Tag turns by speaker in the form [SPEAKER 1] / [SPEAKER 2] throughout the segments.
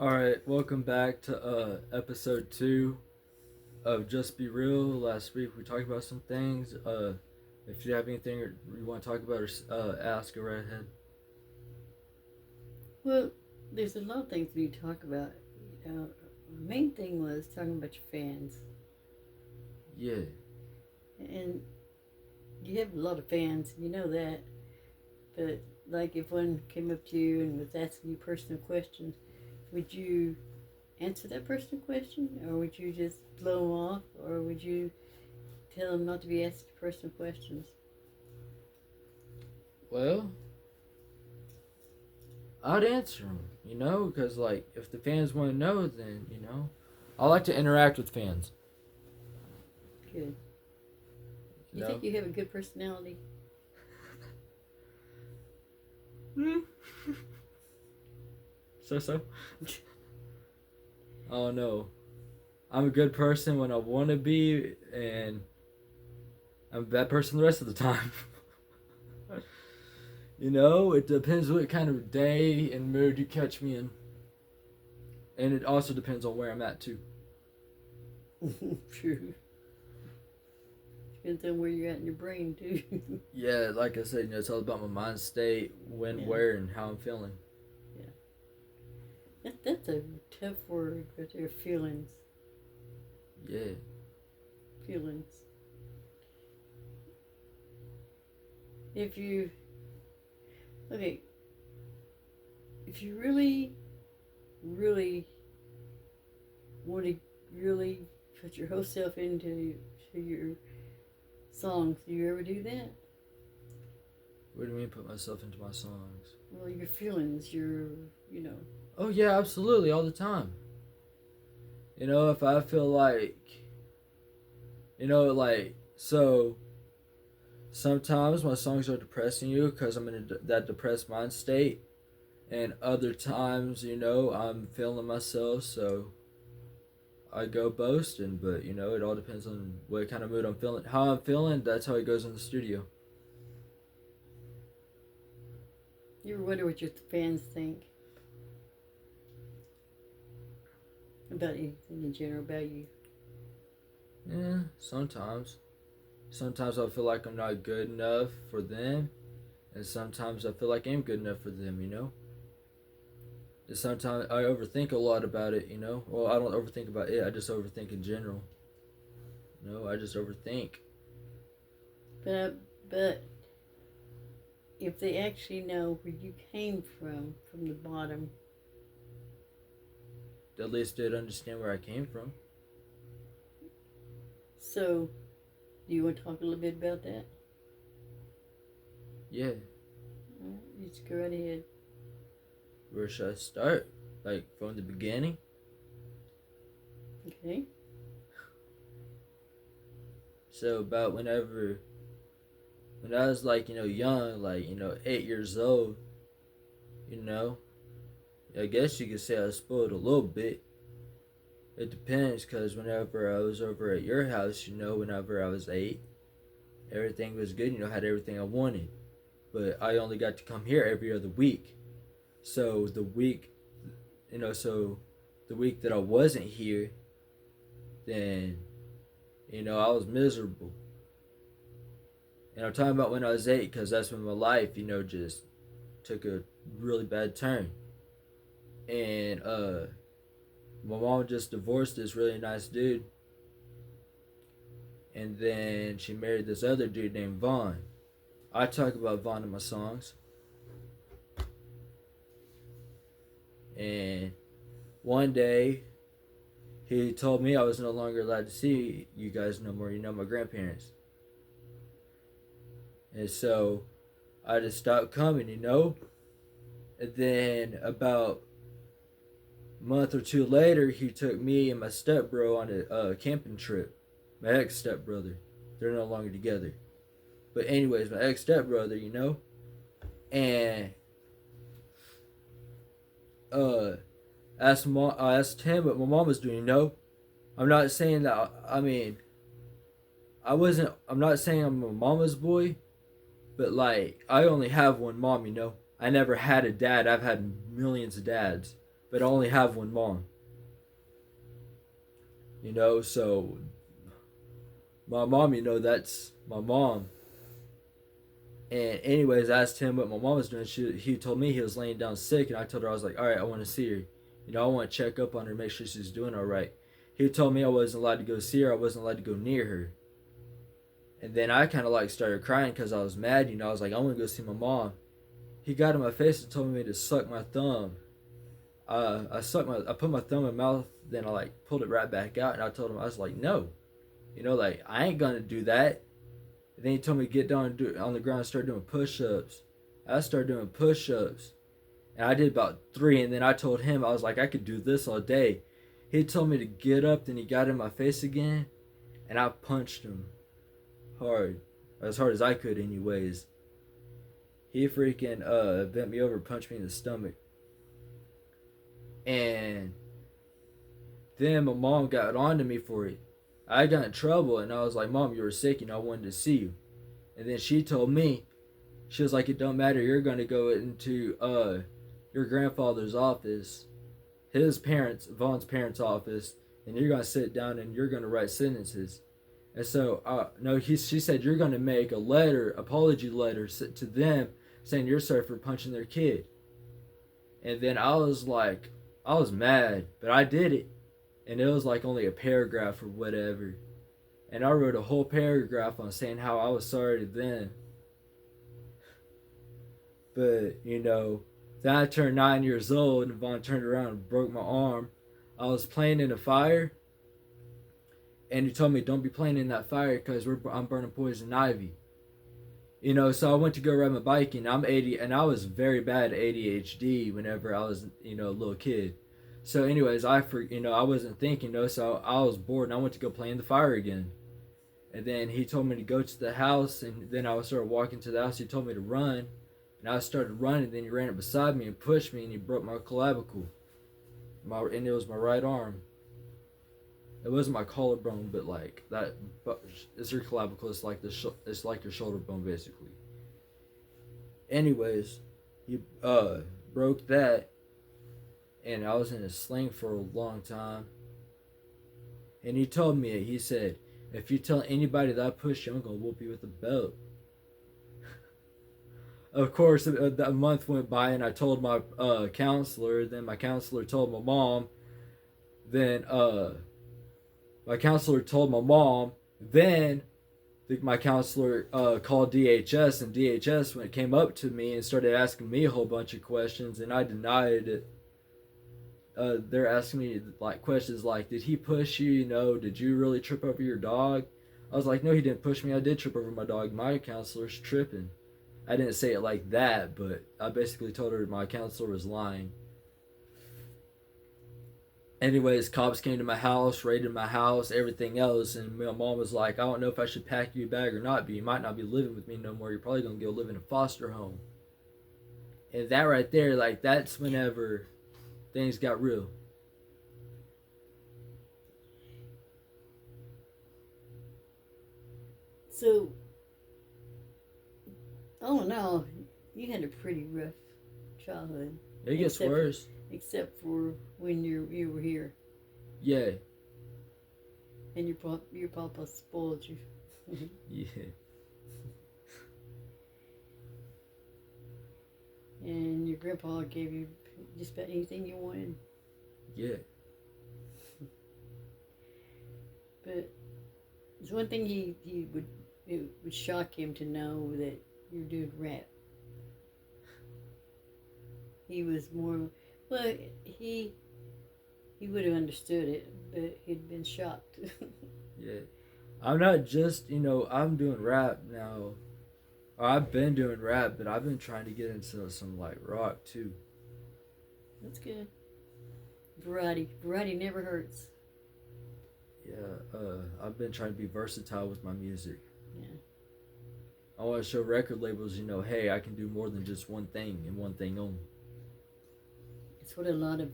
[SPEAKER 1] Alright, welcome back to episode 2 of Just Be Real. Last week we talked about some things. If you have anything you want to talk about or ask, go right ahead.
[SPEAKER 2] Well, there's a lot of things we talk about. The main thing was talking about your fans,
[SPEAKER 1] Yeah.
[SPEAKER 2] and you have a lot of fans, you know that. But like, if one came up to you and was asking you personal questions, would you answer that personal question, or would you just blow them off, or would you tell them not to be asking personal questions?
[SPEAKER 1] Well, I'd answer them, because, like, if the fans want to know, then, I like to interact with fans.
[SPEAKER 2] Good.
[SPEAKER 1] You
[SPEAKER 2] You
[SPEAKER 1] know?
[SPEAKER 2] think you have a good personality?
[SPEAKER 1] So? Oh no. I'm a good person when I want to be, and I'm a bad person the rest of the time. It depends what kind of day and mood you catch me in. And it also depends on where I'm at, too.
[SPEAKER 2] True. Depends on where you're at in your brain, too.
[SPEAKER 1] Yeah, like I said, it's all about my mind state, when,
[SPEAKER 2] Yeah.
[SPEAKER 1] where, and how I'm feeling.
[SPEAKER 2] That's a tough word, but they're feelings.
[SPEAKER 1] Yeah.
[SPEAKER 2] Feelings. If you really, really want to really put your whole self into your songs, do you ever do that?
[SPEAKER 1] What do you mean put myself into my songs?
[SPEAKER 2] Well, your feelings,
[SPEAKER 1] Oh, yeah, absolutely, all the time. If I feel like, so sometimes my songs are depressing you because I'm in that depressed mind state. And other times, I'm feeling myself, so I go boasting. But, it all depends on what kind of mood I'm feeling. How I'm feeling, that's how it goes in the studio.
[SPEAKER 2] You ever wonder what your fans think about anything in general about you?
[SPEAKER 1] Yeah, sometimes. Sometimes I feel like I'm not good enough for them. And sometimes I feel like I'm good enough for them. And sometimes I overthink a lot about it. Well, I don't overthink about it, I just overthink in general. I just overthink.
[SPEAKER 2] But if they actually know where you came from the bottom,
[SPEAKER 1] At least they'd understand where I came from.
[SPEAKER 2] so do you want to talk a little bit about that?
[SPEAKER 1] Yeah.
[SPEAKER 2] You just go right ahead.
[SPEAKER 1] Where should I start? Like, from the beginning?
[SPEAKER 2] Okay.
[SPEAKER 1] So, about when I was, like, young, like, 8 years old, you know, I guess you could say I was spoiled a little bit. It depends, because whenever I was over at your house, whenever I was 8, everything was good, had everything I wanted. But I only got to come here every other week. So so the week that I wasn't here, then, I was miserable. And I'm talking about when I was 8, because that's when my life, just took a really bad turn. And my mom just divorced this really nice dude. And then she married this other dude named Vaughn. I talk about Vaughn in my songs. And one day, he told me I was no longer allowed to see you guys no more, my grandparents. And so I just stopped coming. And then about a month or two later, he took me and my stepbro on a camping trip. My ex stepbrother. They're no longer together. But anyways, my ex stepbrother, and I asked him what my mom was doing. I'm not saying that. I mean, I'm not saying I'm a mama's boy, but, like, I only have one mom. I never had a dad. I've had millions of dads, but I only have one mom. You know, so my mom, you know, that's my mom. And anyways, I asked him what my mom was doing. He told me he was laying down sick, and I told her, I was like, all right, I want to see her. You know, I want to check up on her, make sure she's doing all right. He told me I wasn't allowed to go see her. I wasn't allowed to go near her. And then I kind of like started crying because I was mad. You know, I was like, I want to go see my mom. He got in my face and told me to suck my thumb. I put my thumb in my mouth, then I like pulled it right back out, and I told him, I was like, no, you know, like I ain't gonna do that. And then he told me to get down and do it on the ground and start doing push-ups. I started doing push-ups, and I did about 3. And then I told him, I was like, I could do this all day. He told me to get up, then he got in my face again, and I punched him hard, as hard as I could, anyways. He freaking bent me over, punched me in the stomach, and then my mom got on to me for it. I got in trouble, and I was like, Mom, you were sick, and I wanted to see you. And then she told me, she was like, it don't matter, you're going to go into your grandfather's office, his parents, Vaughn's parents' office, and you're going to sit down and you're going to write sentences. And so, no, she said, you're going to make a letter, apology letter to them saying you're sorry for punching their kid. And then I was like, I was mad, but I did it. And it was like only a paragraph or whatever. And I wrote a whole paragraph on saying how I was sorry to them. But, you know, then I turned 9 years old and Vaughn turned around and broke my arm. I was playing in a fire, and he told me, don't be playing in that fire because I'm burning poison ivy. You know, so I went to go ride my bike, and and I was very bad at ADHD whenever I was, you know, a little kid. So, anyways, I wasn't thinking, you know, so I was bored, and I went to go play in the fire again. And then he told me to go to the house, and then I started walking to the house. He told me to run, and I started running. Then he ran up beside me and pushed me, and he broke my clavicle, and it was my right arm. It wasn't my collarbone, but like that. But it's your clavicle. It's like it's like your shoulder bone, basically. Anyways, he broke that, and I was in a sling for a long time. And he told me, he said, if you tell anybody that I pushed you, I'm gonna whoop you with a belt. Of course, a month went by, and I told my counselor. Then my counselor told my mom. Then my counselor told my mom. Then my counselor called DHS, and DHS when it came up to me and started asking me a whole bunch of questions, and I denied it. They're asking me like questions like, did he push you? You know, did you really trip over your dog? I was like, no, he didn't push me. I did trip over my dog. My counselor's tripping. I didn't say it like that, but I basically told her my counselor was lying. Anyways, cops came to my house, raided my house, everything else, and my mom was like, I don't know if I should pack you a bag or not, but you might not be living with me no more. You're probably going to go live in a foster home. And that right there, like, that's whenever things got real.
[SPEAKER 2] So, oh no, you had a pretty rough childhood.
[SPEAKER 1] It gets worse.
[SPEAKER 2] Except for when you were here.
[SPEAKER 1] Yeah.
[SPEAKER 2] And your papa spoiled you.
[SPEAKER 1] Yeah.
[SPEAKER 2] And your grandpa gave you just about anything you wanted.
[SPEAKER 1] Yeah.
[SPEAKER 2] But there's one thing it would shock him to know that you're doing rap. He was more, well, he would have understood it, but he'd been shocked.
[SPEAKER 1] Yeah. I'm not just, you know, I'm doing rap now. Or I've been doing rap, but I've been trying to get into some like rock too.
[SPEAKER 2] That's good. Variety never hurts.
[SPEAKER 1] Yeah, I've been trying to be versatile with my music.
[SPEAKER 2] Yeah.
[SPEAKER 1] I want to show record labels, you know, hey, I can do more than just one thing and one thing only.
[SPEAKER 2] It's what a lot of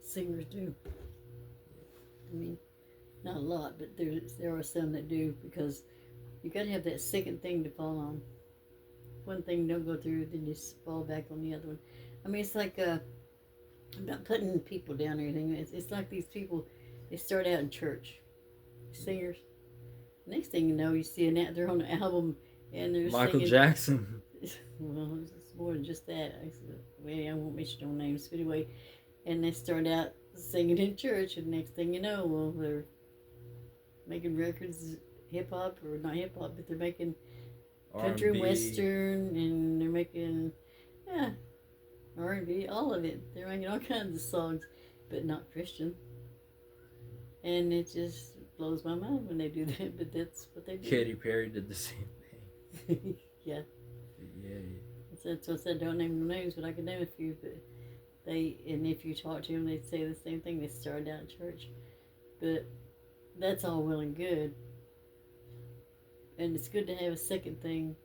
[SPEAKER 2] singers do. I mean, not a lot, but there are some that do, because you got to have that second thing to fall on. One thing don't go through, then you fall back on the other one. I mean, it's like I'm not putting people down or anything. It's like these people, they start out in church, singers. Next thing you know, you see they're on an album and they're
[SPEAKER 1] Michael
[SPEAKER 2] singing.
[SPEAKER 1] Jackson.
[SPEAKER 2] Well, it's more than just that. Well, I won't mention no names, but anyway, and they start out singing in church, and next thing you know, well, they're making records, hip hop or not hip hop, but they're making country and
[SPEAKER 1] R&B.
[SPEAKER 2] western, and they're making yeah R&B, all of it. They're making all kinds of songs, but not Christian, and it just blows my mind when they do that. But that's what they do.
[SPEAKER 1] Katy Perry did the same thing.
[SPEAKER 2] Yeah.
[SPEAKER 1] Yeah.
[SPEAKER 2] That's what I said. Don't name no names, but I can name a few. But and if you talk to them, they say the same thing. They started out in church, but that's all well and good. And it's good to have a second thing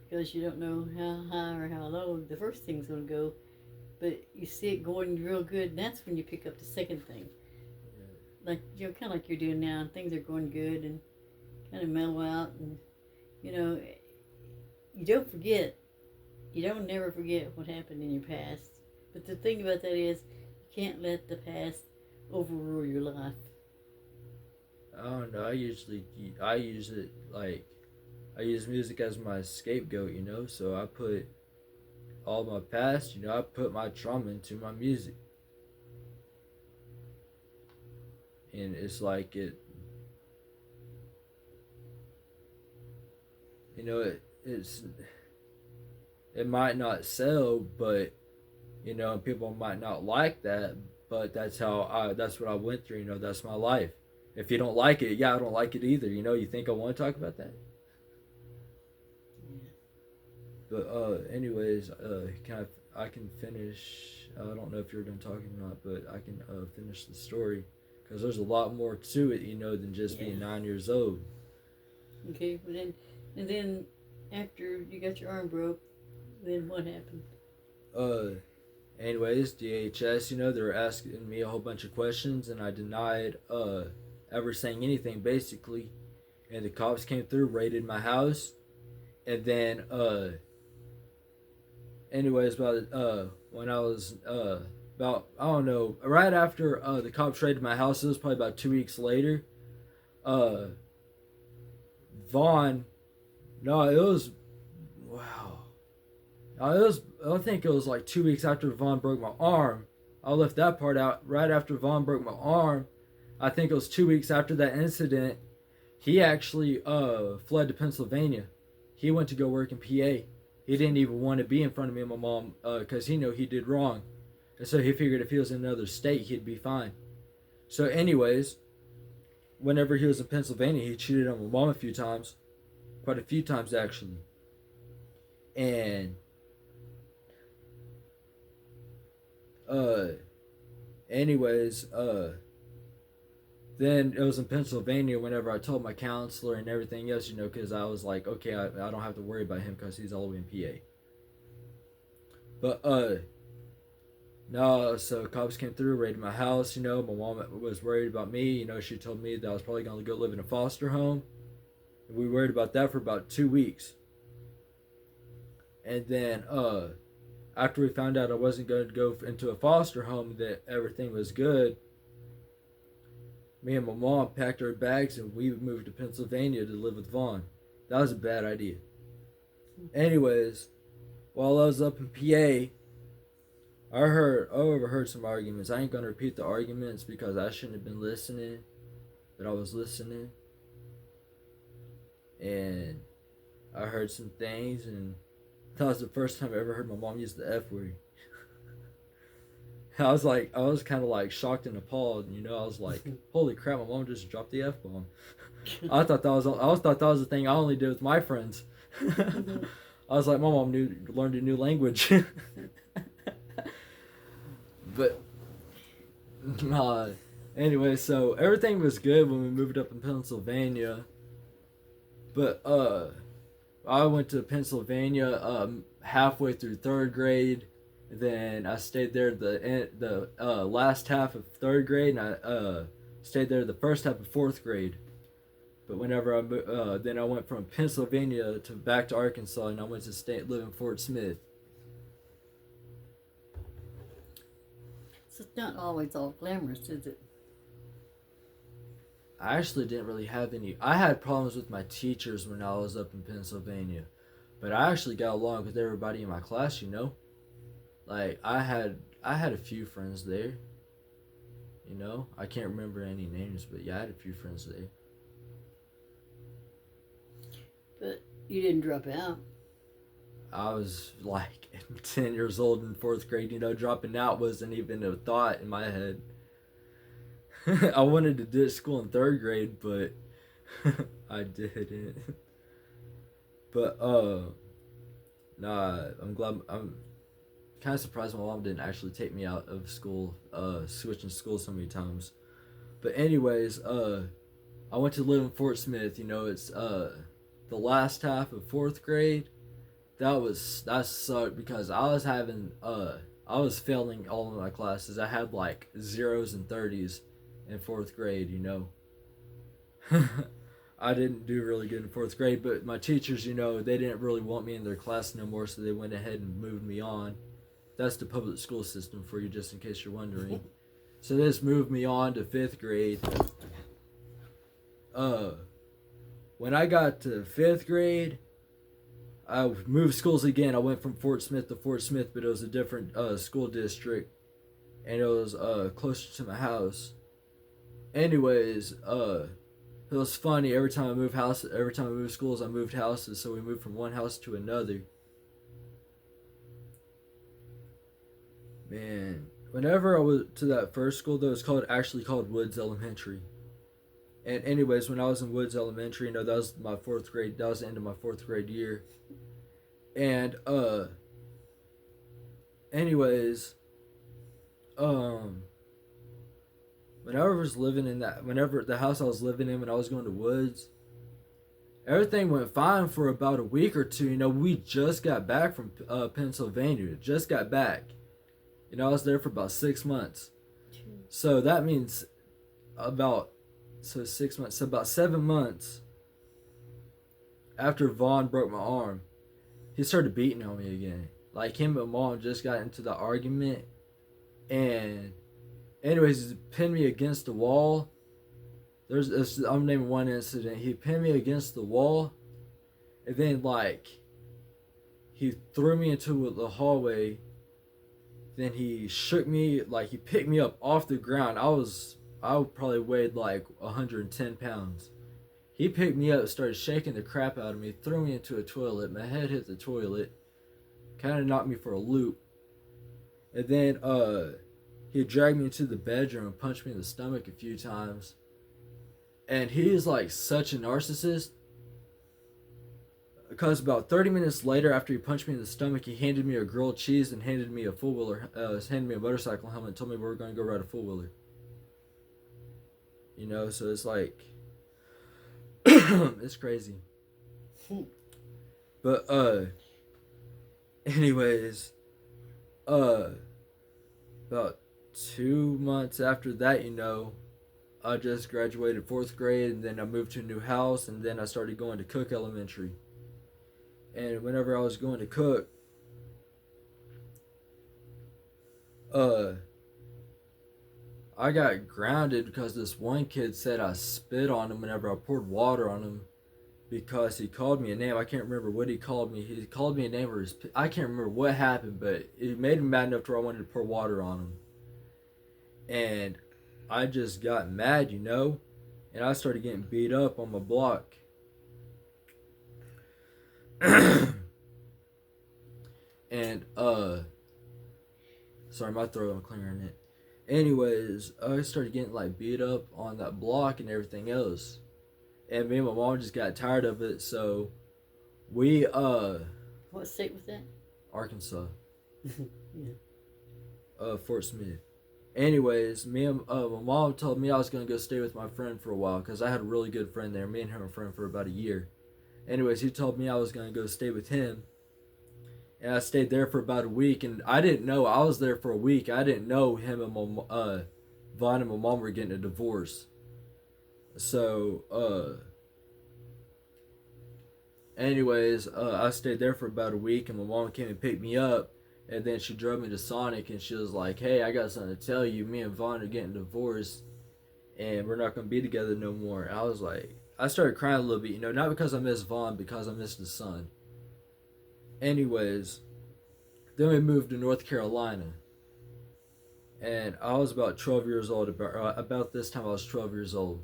[SPEAKER 2] because you don't know how high or how low the first thing's going to go. But you see it going real good, and that's when you pick up the second thing. Like, kind of like you're doing now. Things are going good and kind of mellow out. And, you don't forget. You don't never forget what happened in your past. But the thing about that is, you can't let the past overrule your life.
[SPEAKER 1] I don't know. I use it like I use music as my scapegoat, So I put all my past, I put my trauma into my music, and it's like it might not sell, but people might not like that, but that's what I went through. That's my life. If you don't like it, yeah, I don't like it either. You think I want to talk about that?
[SPEAKER 2] Yeah.
[SPEAKER 1] But anyways, I can finish. I don't know if you're done talking or not, but I can finish the story because there's a lot more to it, than just being 9 years old.
[SPEAKER 2] Okay, and then after you got your arm broke, then what happened?
[SPEAKER 1] Anyways, DHS, they were asking me a whole bunch of questions, and I denied ever saying anything basically. And the cops came through, raided my house, and then anyways, about when I was about I don't know, right after the cops raided my house, it was probably about 2 weeks later. Vaughn, no, it was wow. I think it was like 2 weeks after Vaughn broke my arm. I left that part out. Right after Vaughn broke my arm, I think it was 2 weeks after that incident. He actually fled to Pennsylvania. He went to go work in PA. He didn't even want to be in front of me and my mom because he knew he did wrong. And so he figured if he was in another state, he'd be fine. So anyways, whenever he was in Pennsylvania, he cheated on my mom a few times. Quite a few times, actually. And anyways, then it was in Pennsylvania whenever I told my counselor and everything else, because I was like, okay, I don't have to worry about him because he's all the way in PA. But no, so cops came through, raided my house. My mom was worried about me. She told me that I was probably going to go live in a foster home. We worried about that for about 2 weeks. And then after we found out I wasn't going to go into a foster home, that everything was good, me and my mom packed our bags and we moved to Pennsylvania to live with Vaughn. That was a bad idea. Anyways, while I was up in PA, I overheard some arguments. I ain't gonna repeat the arguments because I shouldn't have been listening, but I was listening, and I heard some things, and that was the first time I ever heard my mom use the F word. I was kind of like shocked and appalled. I was like, "Holy crap! My mom just dropped the F bomb." I thought that was the thing I only did with my friends. I was like, "My mom learned a new language." But anyway, so everything was good when we moved up in Pennsylvania. But I went to Pennsylvania halfway through third grade. Then I stayed there the last half of third grade, and I stayed there the first half of fourth grade. But whenever then I went from Pennsylvania to back to Arkansas, and I went to live in Fort Smith.
[SPEAKER 2] So it's not always all glamorous, is it?
[SPEAKER 1] I actually didn't really have any. I had problems with my teachers when I was up in Pennsylvania, but I actually got along with everybody in my class. Like I had a few friends there. I can't remember any names, but yeah, I had a few friends there.
[SPEAKER 2] But you didn't drop out.
[SPEAKER 1] I was like 10 years old in fourth grade. Dropping out wasn't even a thought in my head. I wanted to ditch school in third grade, but I didn't. But nah, I'm glad. I'm kind of surprised my mom didn't actually take me out of school. Switching schools so many times. But anyways, I went to live in Fort Smith. It's the last half of fourth grade. That sucked because I was failing all of my classes. I had like zeros and 30s in fourth grade. I didn't do really good in fourth grade, but my teachers, they didn't really want me in their class no more, so they went ahead and moved me on. That's the public school system for you, just in case you're wondering. So this moved me on to fifth grade. Uh, when I got to fifth grade, I moved schools again. I went from Fort Smith to Fort Smith, but it was a different school district, and it was closer to my house. Anyways, it was funny. Every time I moved schools, I moved houses. So we moved from one house to another. Man, whenever I was to that first school, though, it's actually called Woods Elementary. And anyways, when I was in Woods Elementary, that was my fourth grade. That was the end of my fourth grade year. And anyways, whenever the house I was living in when I was going to Woods, everything went fine for about a week or two. We just got back from Pennsylvania. Just got back. I was there for about 6 months. So that means about 6 months. So about 7 months after Vaughn broke my arm, he started beating on me again. Like him and Mom just got into the argument, and anyways, he pinned me against the wall. I'm naming one incident. He pinned me against the wall, and then he threw me into the hallway. Then he shook me, like he picked me up off the ground. I probably weighed like 110 pounds. He picked me up, started shaking the crap out of me, threw me into a toilet. My head hit the toilet, kind of knocked me for a loop. And then he dragged me into the bedroom and punched me in the stomach a few times. And he is like such a narcissist. Because about 30 minutes later, after he punched me in the stomach, he handed me a grilled cheese and handed me a handed me a motorcycle helmet and told me we were going to go ride a four-wheeler. So it's like, it's crazy. But, anyways, about 2 months after that, I just graduated fourth grade, and then I moved to a new house, and then I started going to Cook Elementary. And whenever I was going to Cook, I got grounded because this one kid said I spit on him whenever I poured water on him, because he called me a name. I can't remember what he called me. He called me a name, I can't remember what happened, but it made him mad enough to where I wanted to pour water on him. And I just got mad, and I started getting beat up on my block. And sorry, my throat, I'm clearing it. Anyways, I started getting beat up on that block and everything else, and me and my mom just got tired of it. So we
[SPEAKER 2] What state was that?
[SPEAKER 1] Arkansas.
[SPEAKER 2] Yeah.
[SPEAKER 1] Fort Smith. Anyways, me and my mom told me I was gonna go stay with my friend for a while because I had a really good friend there. Me and him were friends for about a year. Anyways, he told me I was gonna go stay with him. And I stayed there for about a week, and I didn't know I was there for a week. I didn't know him and Vaughn and my mom were getting a divorce. So, anyways, I stayed there for about a week, and my mom came and picked me up, And then she drove me to Sonic, and she was like, "Hey, I got something to tell you. Me and Vaughn are getting divorced, and we're not gonna be together no more." And I was like, I started crying a little bit, not because I miss Vaughn, because I missed his son. Anyways, then we moved to North Carolina, and I was about 12 years old. About this time, I was 12 years old.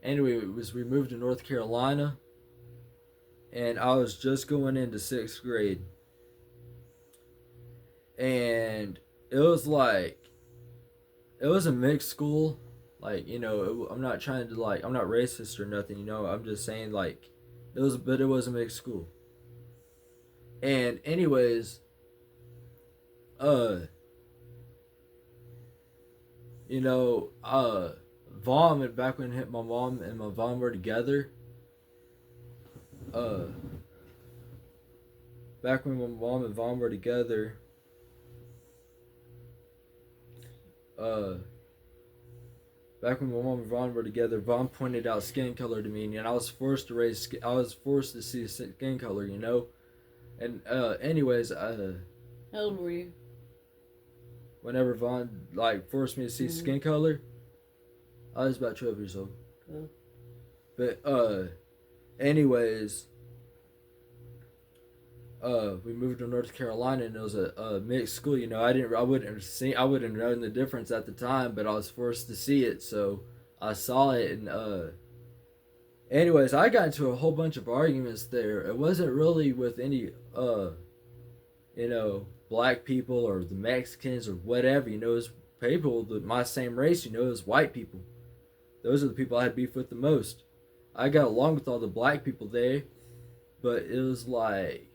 [SPEAKER 1] Anyway, we moved to North Carolina, and I was just going into 6th grade, and it was like it was a mixed school. Like, I'm not trying to, like, I'm not racist or nothing. I'm just saying, like, it was a mixed school. And anyways, uh, you know, uh, Vaughn, back when my mom and my Vaughn were together, uh, back when my mom and Vaughn were together, uh, back when my mom and Vaughn were together, Vaughn pointed out skin color to me, and I was forced to I was forced to see skin color. And anyways,
[SPEAKER 2] How old were you?
[SPEAKER 1] whenever Vaughn like forced me to see skin color, I was about 12 years old.
[SPEAKER 2] Oh.
[SPEAKER 1] But anyways, we moved to North Carolina, and it was a mixed school. I wouldn't have known the difference at the time, but I was forced to see it, so I saw it. And anyways, I got into a whole bunch of arguments there. It wasn't really with any black people or the Mexicans or whatever. It was people that my same race. It was white people. Those are the people I had beef with the most. I got along with all the black people there, but it was like,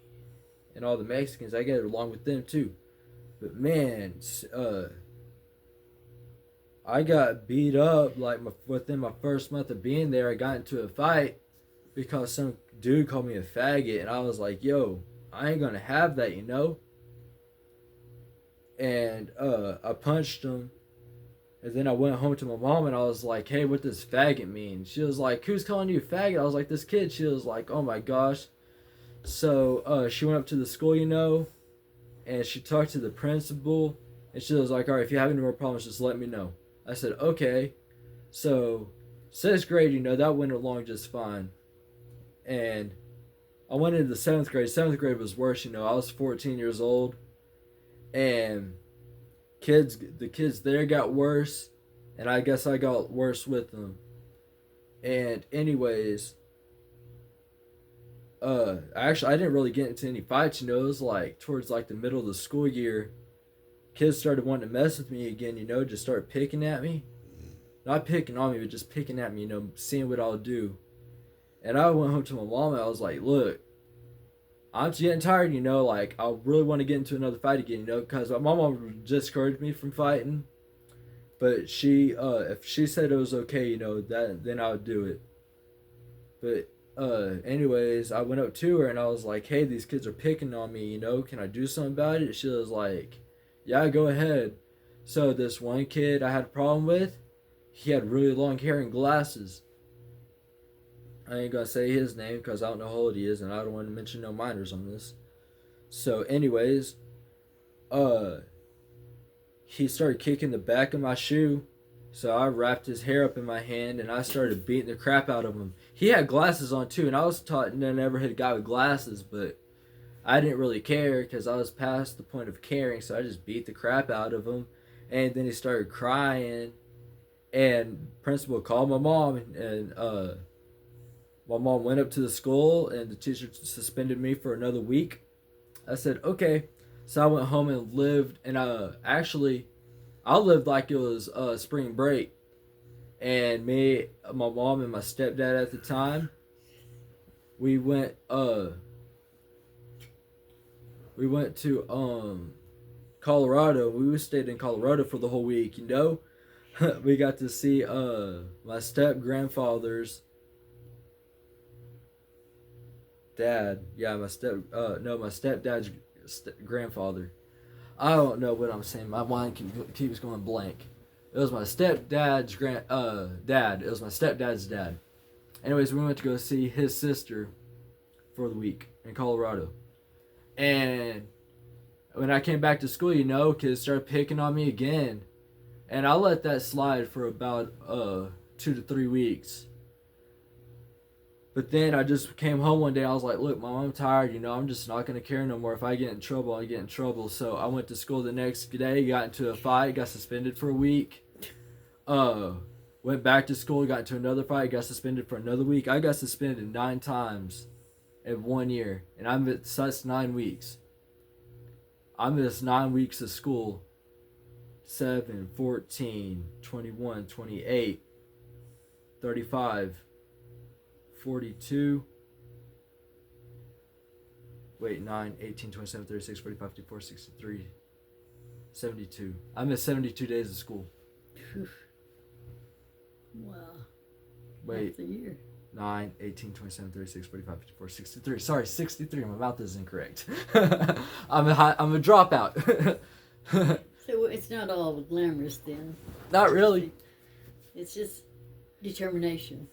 [SPEAKER 1] and all the Mexicans, I get along with them too. But man, I got beat up like within my first month of being there. I got into a fight because some dude called me a faggot, and I was like, "Yo, I ain't gonna have that," And I punched him, and then I went home to my mom, and I was like, "Hey, what does faggot mean?" She was like, "Who's calling you a faggot?" I was like, "This kid." She was like, "Oh my gosh." So she went up to the school, and she talked to the principal, and she was like, "All right, if you have any more problems, just let me know." I said, "Okay." So 6th grade, that went along just fine, and I went into the 7th grade. 7th grade was worse. I was 14 years old, and the kids there got worse, and I guess I got worse with them. And anyways, actually, I didn't really get into any fights. It was like towards like the middle of the school year, kids started wanting to mess with me again. Just start picking at me, not picking on me, but just picking at me. Seeing what I'll do. And I went home to my mom, and I was like, "Look, I'm getting tired. Like, I really want to get into another fight again. Because my mom discouraged me from fighting, but if she said it was okay, that then I would do it. But anyways, I went up to her, and I was like, "Hey, these kids are picking on me. Can I do something about it?" She was like, "Yeah, go ahead." So this one kid I had a problem with, he had really long hair and glasses. I ain't gonna say his name because I don't know how old he is, and I don't want to mention no minors on this. So, anyways, uh, he started kicking the back of my shoe. So I wrapped his hair up in my hand, and I started beating the crap out of him. He had glasses on too, and I was taught to never hit a guy with glasses, but I didn't really care because I was past the point of caring. So I just beat the crap out of him, and then he started crying. And principal called my mom, and my mom went up to the school, and the teacher suspended me for another week. I said, "Okay." So I went home and lived, and actually, I lived like it was spring break. And me, my mom, and my stepdad at the time, we went to Colorado. We stayed in Colorado for the whole week. We got to see my step grandfather's dad. Yeah, my stepdad's grandfather. I don't know what I'm saying. My mind keeps going blank. It was my stepdad's dad. It was my stepdad's dad. Anyways, we went to go see his sister for the week in Colorado, and When I came back to school, kids started picking on me again. And I let that slide for about 2 to 3 weeks. But then I just came home one day. I was like, look, Mom, I'm tired. I'm just not going to care no more. If I get in trouble, I get in trouble. So I went to school the next day, got into a fight, got suspended for a week. Went back to school, got into another fight, got suspended for another week. I got suspended 9 times in 1 year. And that's 9 weeks. I missed 9 weeks of school. 7, 14, 21, 28, 35, 42, 9, 18, 27, 36, 45, 54, 63, 72. I missed 72 days of school.
[SPEAKER 2] Wow.
[SPEAKER 1] Wait.
[SPEAKER 2] That's a year.
[SPEAKER 1] 9, 18, 27, 36, 45, 54, 63. Sorry, 63. My mouth is incorrect. I'm a dropout.
[SPEAKER 2] So it's not all glamorous then.
[SPEAKER 1] Not really.
[SPEAKER 2] It's just determination.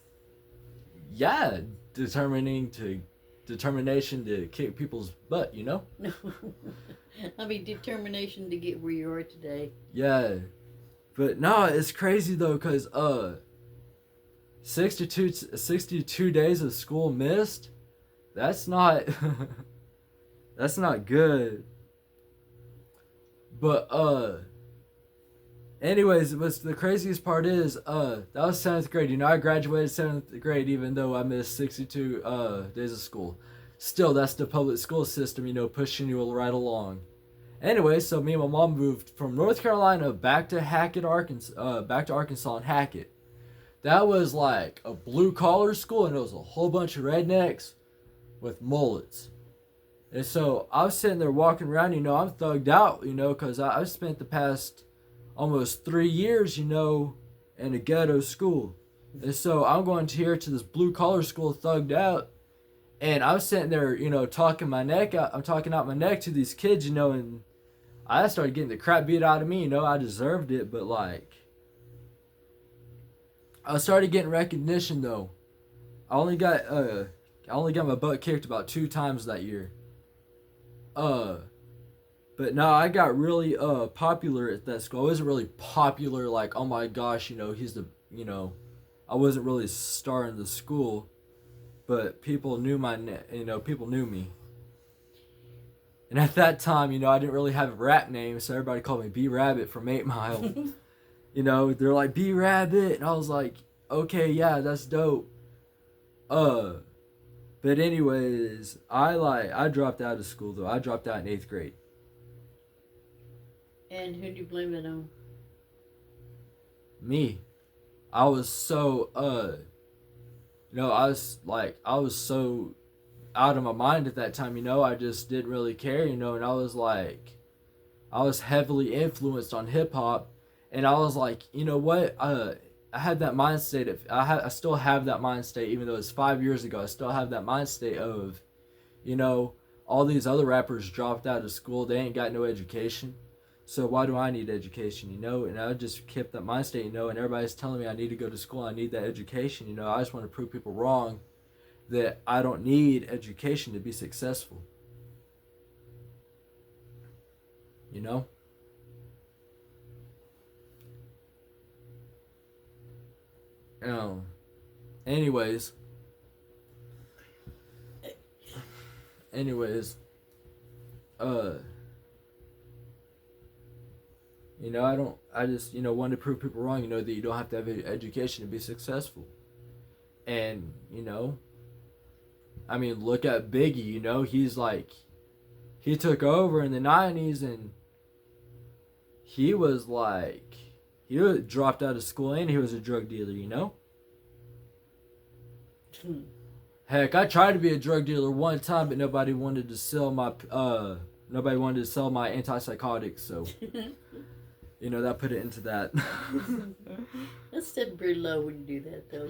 [SPEAKER 1] Yeah, determination to kick people's butt,
[SPEAKER 2] No. I mean, determination to get where you are today.
[SPEAKER 1] Yeah. But no, it's crazy though, because 62 days of school missed, that's not that's not good. But anyways, what's the craziest part is that was 7th grade. I graduated 7th grade even though I missed 62 days of school. Still, that's the public school system, pushing you right along. Anyway, so me and my mom moved from North Carolina back to Arkansas and Hackett. That was like a blue collar school, and it was a whole bunch of rednecks with mullets. And so I was sitting there walking around, I'm thugged out, because I've spent the past almost 3 years, in a ghetto school. And so I'm going to this blue collar school thugged out. And I was sitting there, talking my neck out. I'm talking out my neck to these kids, and I started getting the crap beat out of me. I deserved it, but like, I started getting recognition though. I only got my butt kicked about 2 times that year. But no, I got really popular at that school. I wasn't really popular, like, oh my gosh, he's the, I wasn't really a star in the school, but people knew people knew me. And at that time, I didn't really have a rap name, so everybody called me B Rabbit from 8 Mile. They're like, B Rabbit, and I was like, okay, yeah, that's dope. But anyways, I dropped out of school though. I dropped out in 8th grade.
[SPEAKER 2] And who do you blame it on?
[SPEAKER 1] Me. I was so I was so out of my mind at that time, I just didn't really care, and I was heavily influenced on hip hop, and I was like, you know what? I had that mind state I still have that mind state, even though it's 5 years ago. I still have that mind state of, all these other rappers dropped out of school. They ain't got no education. So why do I need education, And I just kept that mind state, and everybody's telling me I need to go to school. I need that education, I just want to prove people wrong that I don't need education to be successful. Anyways, I just, wanted to prove people wrong, that you don't have to have education to be successful. And, look at Biggie, he's like, he took over in the 90s, and he was like, he dropped out of school and he was a drug dealer, Heck, I tried to be a drug dealer one time, but nobody wanted to sell my antipsychotics, so that put it into that.
[SPEAKER 2] That's still pretty low when you do that, though.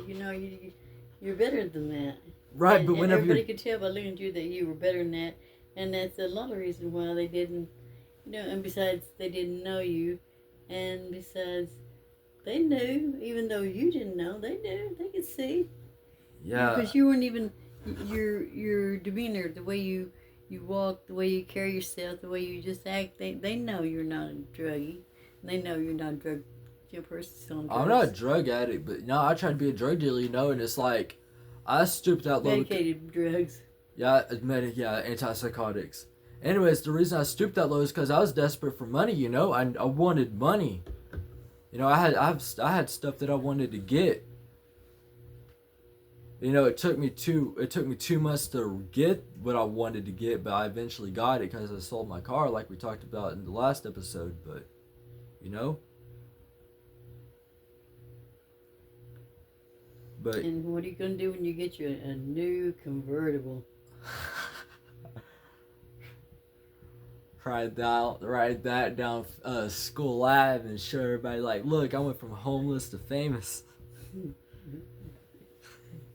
[SPEAKER 2] You're better than that.
[SPEAKER 1] Right, but
[SPEAKER 2] and
[SPEAKER 1] whenever
[SPEAKER 2] everybody could tell by looking at you that you were better than that, and that's a lot of reason why they didn't, and besides they didn't know you, and besides they knew, even though you didn't know, they knew, they could see.
[SPEAKER 1] Yeah.
[SPEAKER 2] Because you weren't even, your demeanor, the way you you walk, the way you carry yourself, the way you just act, they know you're not a druggie. They know you're not a drug person selling
[SPEAKER 1] I'm not a
[SPEAKER 2] drugs.
[SPEAKER 1] drug addict, but no, I tried to be a drug dealer, you know, and it's like I stooped that low.
[SPEAKER 2] Medicated drugs.
[SPEAKER 1] Yeah, antipsychotics. Anyways, the reason I stooped that low is because I was desperate for money. You know, I wanted money. You know, I had stuff that I wanted to get. You know, it took me 2 months to get what I wanted to get, but I eventually got it because I sold my car, like we talked about in the last episode. But you know, but
[SPEAKER 2] And what are you going to do when you get you a new convertible?
[SPEAKER 1] write that down School Live and show everybody like, look, I went from homeless to famous.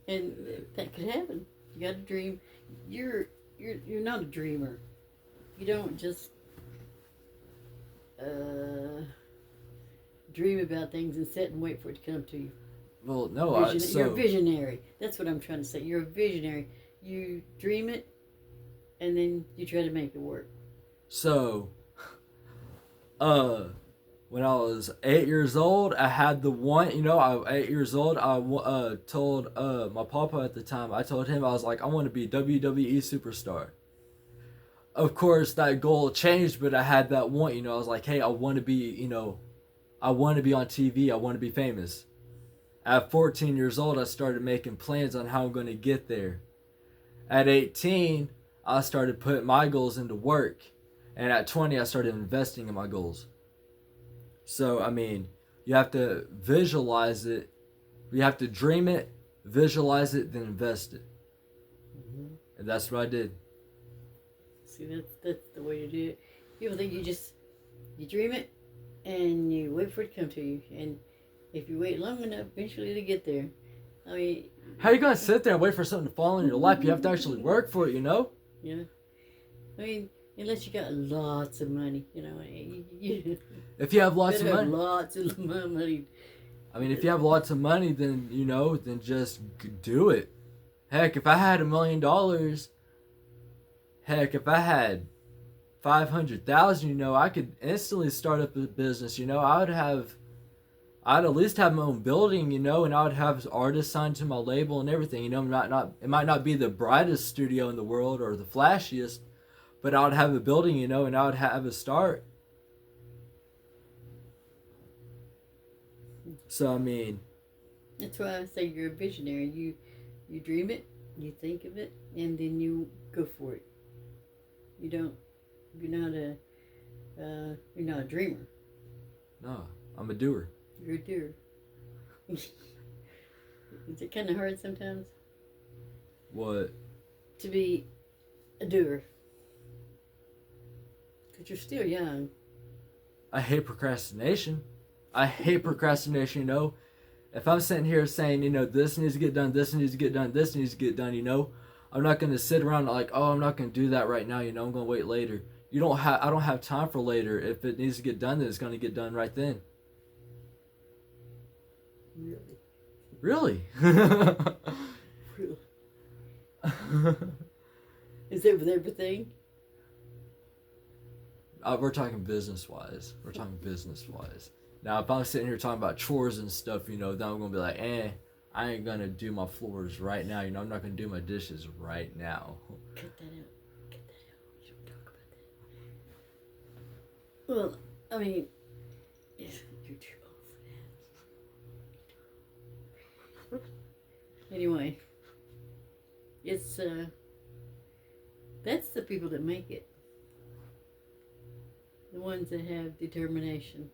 [SPEAKER 2] And that could happen. You got to dream. You're not a dreamer. You don't just dream about things and sit and wait for it to come to you.
[SPEAKER 1] Well, no,
[SPEAKER 2] You're a visionary. That's what I'm trying to say. You're a visionary. You dream it, and then you try to make it work.
[SPEAKER 1] So, when I was 8 years old, I had the one. You know, I 8 years old. I told my papa at the time. I told him I was like, I want to be WWE superstar. Of course, that goal changed, but I had that one. You know, I was like, hey, I want to be. You know, I want to be on TV. I want to be famous. At 14 years old, I started making plans on how I'm going to get there. At 18, I started putting my goals into work. And at 20, I started investing in my goals. So, I mean, you have to visualize it. You have to dream it, visualize it, then invest it.
[SPEAKER 2] Mm-hmm.
[SPEAKER 1] And that's what I did.
[SPEAKER 2] See, that's the way to do it. People think you dream it, and you wait for it to come to you. And if you wait long enough, eventually it'll get there. I mean,
[SPEAKER 1] how are you going to sit there and wait for something to fall in your lap? You have to actually work for it, you know?
[SPEAKER 2] Yeah. I mean, unless you got lots of money, you know.
[SPEAKER 1] If you have lots of money.
[SPEAKER 2] Lots of money.
[SPEAKER 1] I mean, if you have lots of money, then, you know, then just do it. Heck, if I had $1 million, heck, if I had 500,000, you know, I could instantly start up a business, you know. I'd at least have my own building, you know, and I would have artists signed to my label and everything, you know. It might not be the brightest studio in the world or the flashiest, but I would have a building, you know, and I would have a start. So, I mean,
[SPEAKER 2] that's why I say you're a visionary. You dream it, you think of it, and then you go for it. You're not a dreamer.
[SPEAKER 1] No, I'm a doer.
[SPEAKER 2] You're a doer. Is it kind of hard sometimes?
[SPEAKER 1] What?
[SPEAKER 2] To be a doer. Because you're still young.
[SPEAKER 1] I hate procrastination. You know. If I'm sitting here saying, you know, this needs to get done, this needs to get done, this needs to get done, you know, I'm not going to sit around like, oh, I'm not going to do that right now, you know, I'm going to wait later. I don't have time for later. If it needs to get done, then it's going to get done right then. Really?
[SPEAKER 2] Really? Is it with everything?
[SPEAKER 1] We're talking business wise. Now, if I'm sitting here talking about chores and stuff, you know, then I'm going to be like, I ain't going to do my floors right now. You know, I'm not going to do my dishes right now.
[SPEAKER 2] Cut that out. We don't talk about that. Well, I mean, you're too old for that. Anyway, it's, that's the people that make it. The ones that have determination.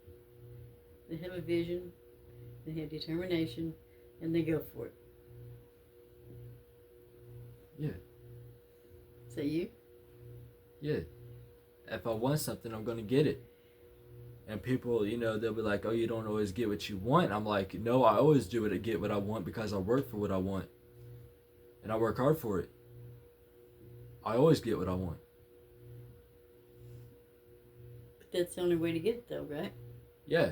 [SPEAKER 2] They have a vision, they have determination, and they go for it.
[SPEAKER 1] Yeah.
[SPEAKER 2] Is that you?
[SPEAKER 1] Yeah. If I want something, I'm going to get it. And people, you know, they'll be like, oh, you don't always get what you want. I'm like, no, I always do it to get what I want because I work for what I want. And I work hard for it. I always get what I want.
[SPEAKER 2] But that's the only way to get it, though, right?
[SPEAKER 1] Yeah.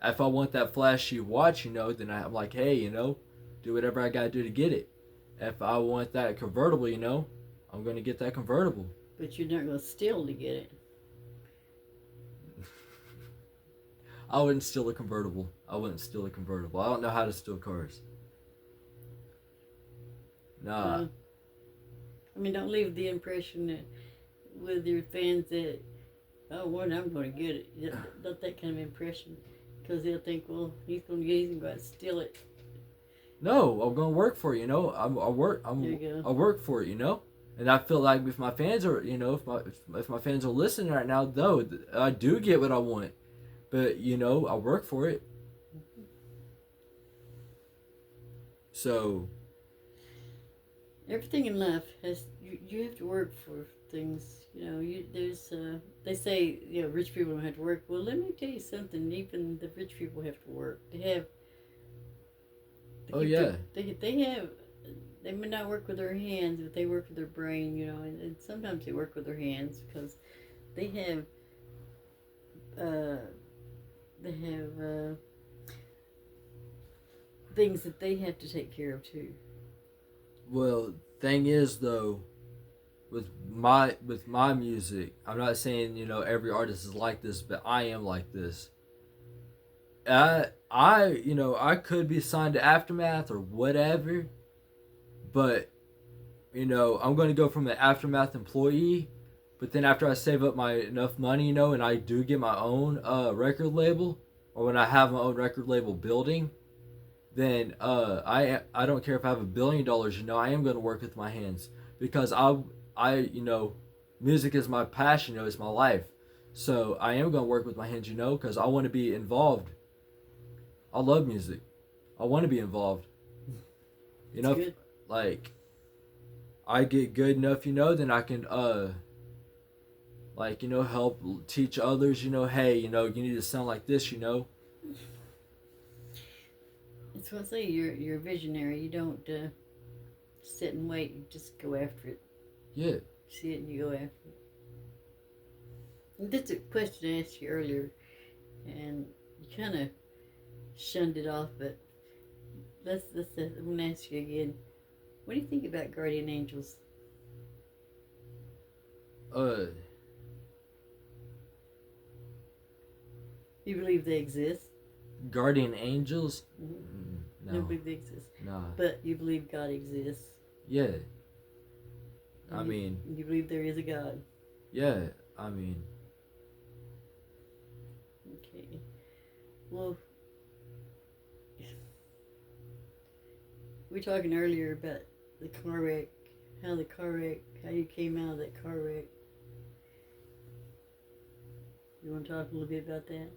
[SPEAKER 1] If I want that flashy watch, you know, then I'm like, hey, you know, do whatever I got to do to get it. If I want that convertible, you know, I'm going to get that convertible.
[SPEAKER 2] But you're not going to steal to get it.
[SPEAKER 1] I wouldn't steal a convertible. I wouldn't steal a convertible. I don't know how to steal cars. Nah.
[SPEAKER 2] I mean, don't leave the impression that with your fans that, oh, what, I'm going to get it. Not that kind of impression. Because they'll think, well, he's going to go out and steal it.
[SPEAKER 1] No, I'm gonna work for it. You know, I work for it. You know, and I feel like if my fans are, you know, if my fans are listening right now, though, I do get what I want. But you know, I work for it. So
[SPEAKER 2] everything in life has you have to work for things. You know, there's they say, you know, rich people don't have to work. Well, let me tell you something. Even the rich people have to work. They have. They may not work with their hands, but they work with their brain. You know, and sometimes they work with their hands because they have. They have things that they have to take care of too.
[SPEAKER 1] well, thing is though, with my music, I'm not saying, you know, every artist is like this, but I am like this. You know, I could be signed to Aftermath or whatever, but you know, I'm going to go from an Aftermath employee, but then after I save up my enough money, you know, and I do get my own record label, or when I have my own record label building, then I don't care if I have $1 billion, you know, I am going to work with my hands because you know, music is my passion, you know, it's my life. So I am going to work with my hands, you know, because I want to be involved. I love music. I want to be involved. You know, like I get good enough, you know, then I can like, you know, help teach others, you know, hey, you know, you need to sound like this, you know.
[SPEAKER 2] That's what I say. You're a visionary. You don't sit and wait. You just go after it.
[SPEAKER 1] Yeah.
[SPEAKER 2] You see it and you go after it. And that's a question I asked you earlier, and you kind of shunned it off. But I'm gonna ask you again. What do you think about guardian angels? You believe they exist?
[SPEAKER 1] Guardian angels?
[SPEAKER 2] Mm-hmm.
[SPEAKER 1] No.
[SPEAKER 2] I don't believe they exist.
[SPEAKER 1] No.
[SPEAKER 2] But you believe God exists?
[SPEAKER 1] Yeah.
[SPEAKER 2] I mean... You believe there is a God?
[SPEAKER 1] Yeah, I mean...
[SPEAKER 2] Okay. Well... We were talking earlier about the car wreck. How you came out of that car wreck. You want to talk a little bit about that?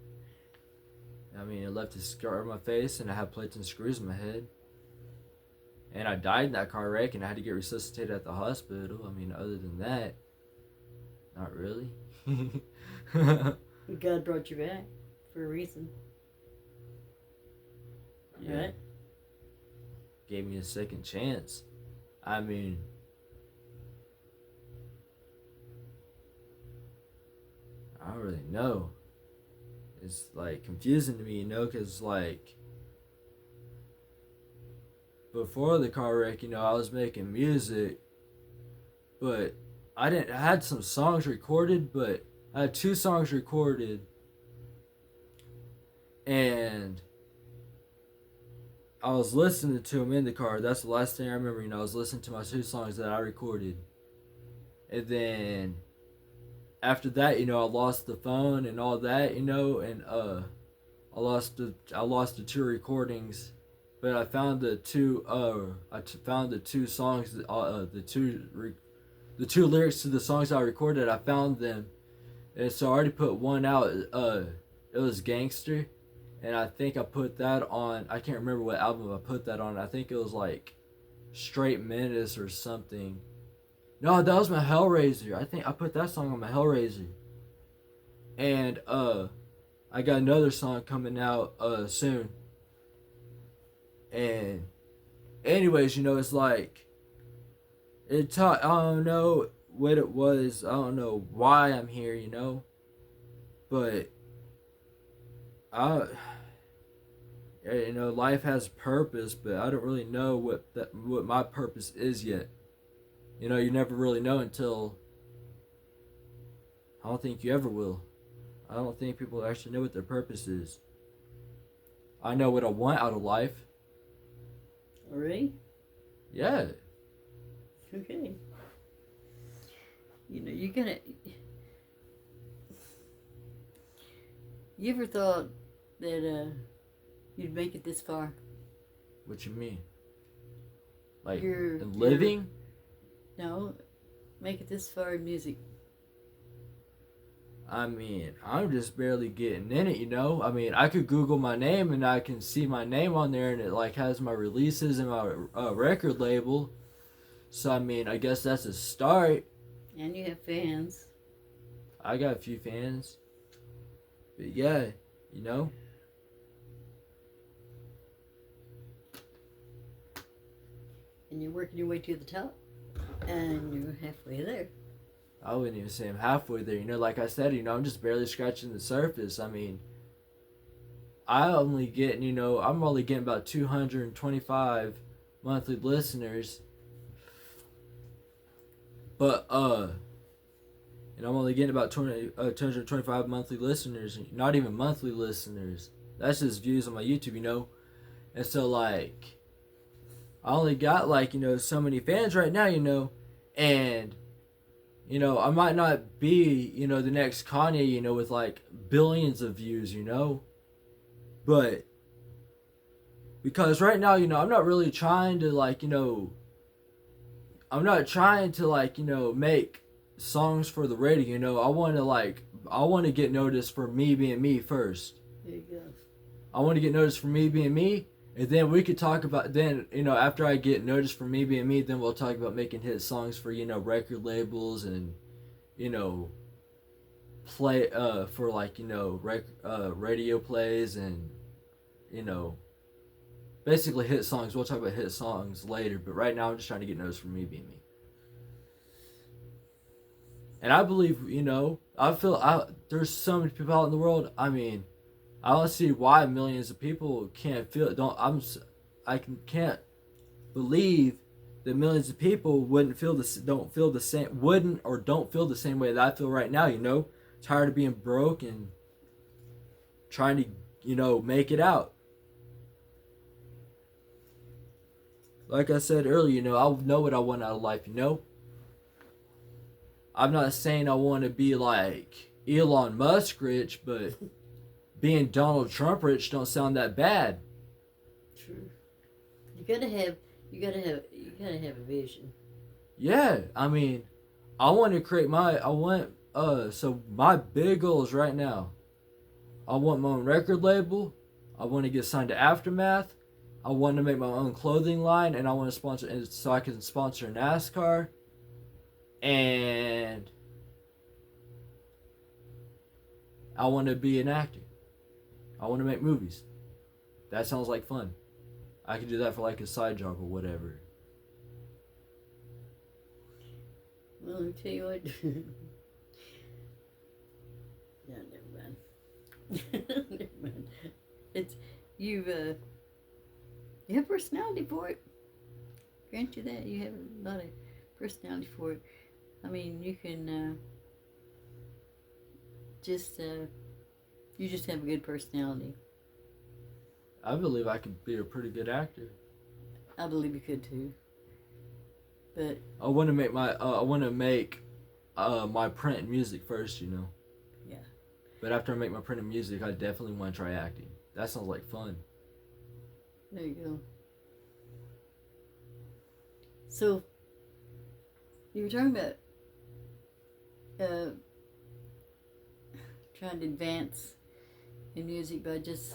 [SPEAKER 1] I mean, it left a scar on my face, and I had plates and screws in my head. And I died in that car wreck, and I had to get resuscitated at the hospital. I mean, other than that, not really.
[SPEAKER 2] God brought you back for a reason.
[SPEAKER 1] Yeah.
[SPEAKER 2] Right?
[SPEAKER 1] Gave me a second chance. I mean... I don't really know. It's like confusing to me, you know, because like before the car wreck, you know, I was making music, but I had some songs recorded, but I had 2 songs recorded, and I was listening to them in the car. That's the last thing I remember, you know, I was listening to my 2 songs that I recorded, and then after that, you know, I lost the phone and all that, you know, and I lost the 2 recordings, but I found the 2 found the 2 songs, the 2 lyrics to the songs I recorded. I found them, and so I already put one out. It was Gangster, and I think I put that on. I can't remember what album I put that on. I think it was like Straight Menace or something. No, that was my Hellraiser. I think I put that song on my Hellraiser. And I got another song coming out soon. And anyways, you know, it's like I don't know what it was. I don't know why I'm here, you know. But you know, life has purpose, but I don't really know what my purpose is yet. You know, you never really know until I don't think you ever will. I don't think people actually know what their purpose is. I know what I want out of life.
[SPEAKER 2] Already?
[SPEAKER 1] Yeah.
[SPEAKER 2] Okay. You know, you gotta. You ever thought that you'd make it this far?
[SPEAKER 1] What you mean? Like
[SPEAKER 2] You're
[SPEAKER 1] in living?
[SPEAKER 2] No, make it this far in music.
[SPEAKER 1] I mean, I'm just barely getting in it, you know? I mean, I could Google my name and I can see my name on there and it like has my releases and my record label. So, I mean, I guess that's a start.
[SPEAKER 2] And you have fans.
[SPEAKER 1] I got a few fans. But yeah, you know?
[SPEAKER 2] And you're working your way to the top. And you're halfway there.
[SPEAKER 1] I wouldn't even say I'm halfway there. You know, like I said, you know, I'm just barely scratching the surface. I mean, I'm only getting about 225 monthly listeners. But, and I'm only getting about 225 monthly listeners. Not even monthly listeners. That's just views on my YouTube, you know? And so, like, I only got, like, you know, so many fans right now, you know? And, you know, I might not be, you know, the next Kanye, you know, with, like, billions of views, you know? But, because right now, you know, I'm not really trying to, like, you know, I'm not trying to, like, you know, make songs for the radio, you know. I want to get noticed for me being me first.
[SPEAKER 2] There you go.
[SPEAKER 1] I want to get noticed for me being me, and then we could talk about, then, you know, after I get noticed for me being me, then we'll talk about making hit songs for, you know, record labels and, you know, play, for, like, you know, radio plays and, you know, basically hit songs. We'll talk about hit songs later, but right now I'm just trying to get noticed for me being me. And I believe, you know, there's so many people out in the world. I mean, I don't see why millions of people can't feel. Can't believe that millions of people don't feel the same, wouldn't or don't feel the same way that I feel right now. You know, tired of being broke and trying to, you know, make it out. Like I said earlier, you know, I know what I want out of life. You know, I'm not saying I want to be like Elon Musk rich, but being Donald Trump rich don't sound that bad.
[SPEAKER 2] True. You gotta have a vision.
[SPEAKER 1] Yeah, I mean, so my big goals right now, I want my own record label, I want to get signed to Aftermath, I want to make my own clothing line, and I want to sponsor, so I can sponsor NASCAR, and I want to be an actor. I want to make movies. That sounds like fun. I could do that for like a side job or whatever.
[SPEAKER 2] Well, let me tell you what. No, never mind. Never mind. It's you have personality for it. Grant you that you have a lot of personality for it. I mean, you can you just have a good personality.
[SPEAKER 1] I believe I could be a pretty good actor.
[SPEAKER 2] I believe you could too. But
[SPEAKER 1] I want to make my print and music first, you know.
[SPEAKER 2] yeah.
[SPEAKER 1] But after I make my print and music, I definitely want to try acting. That sounds like fun.
[SPEAKER 2] There you go. So you were talking about trying to advance in music by just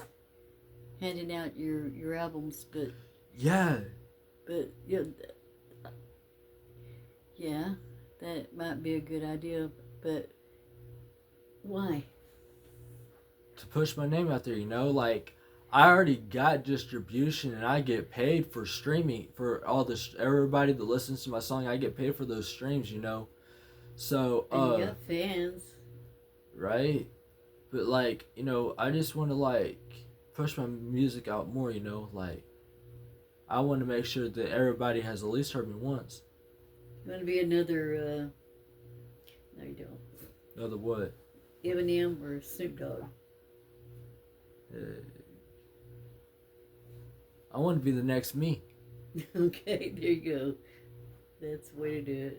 [SPEAKER 2] handing out your albums, but
[SPEAKER 1] Yeah.
[SPEAKER 2] Yeah, that might be a good idea, but why?
[SPEAKER 1] To push my name out there, you know, like I already got distribution and I get paid for streaming for all this. Everybody that listens to my song, I get paid for those streams, you know. So
[SPEAKER 2] And you got fans.
[SPEAKER 1] Right? But like, you know, I just want to like push my music out more, you know, like I want to make sure that everybody has at least heard me once.
[SPEAKER 2] You want to be another? No, you don't.
[SPEAKER 1] Another what?
[SPEAKER 2] Eminem or Snoop Dogg?
[SPEAKER 1] Uh, I want to be the next me.
[SPEAKER 2] Okay, there you go. That's the way to do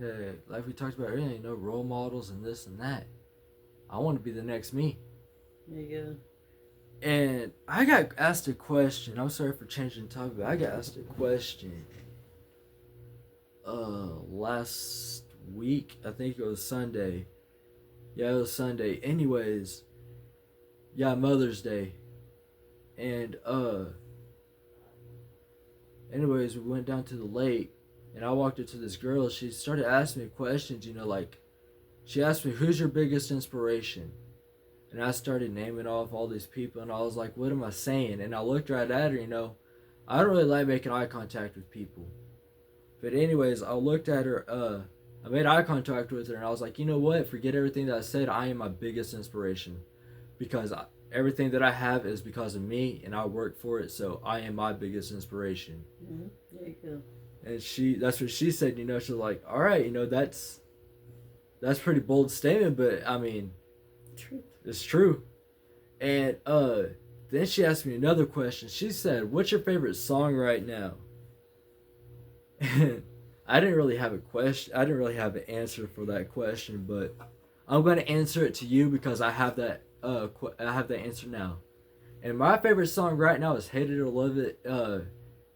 [SPEAKER 2] it.
[SPEAKER 1] Like we talked about earlier, role models and this and that. I want to be the next me.
[SPEAKER 2] There you
[SPEAKER 1] And I got asked a question. I'm sorry for changing the topic, but I got asked a question last week. I think it was Sunday. Yeah, it was Sunday. Anyways, yeah, Mother's Day. And anyways, we went down to the lake and I walked up to this girl. She started asking me questions, like she asked me, "Who's your biggest inspiration?" And I started naming off all these people, and I was like, "What am I saying?" And I looked right at her. I don't really like making eye contact with people. But anyways, I looked at her. I made eye contact with her, and I was like, "You know what? Forget everything that I said. I am my biggest inspiration, because everything that I have is because of me, and I work for it. So I am my biggest inspiration."
[SPEAKER 2] Mm-hmm. There you go.
[SPEAKER 1] And that's what she said. She's like, "All right, that's pretty bold statement, but I mean,
[SPEAKER 2] True.
[SPEAKER 1] it's true." And then she asked me another question. She said, "What's your favorite song right now?" And I didn't really have a question. I didn't really have an answer for that question, but I'm going to answer it to you because I have that. I have that answer now. And my favorite song right now is "Hate It or Love It."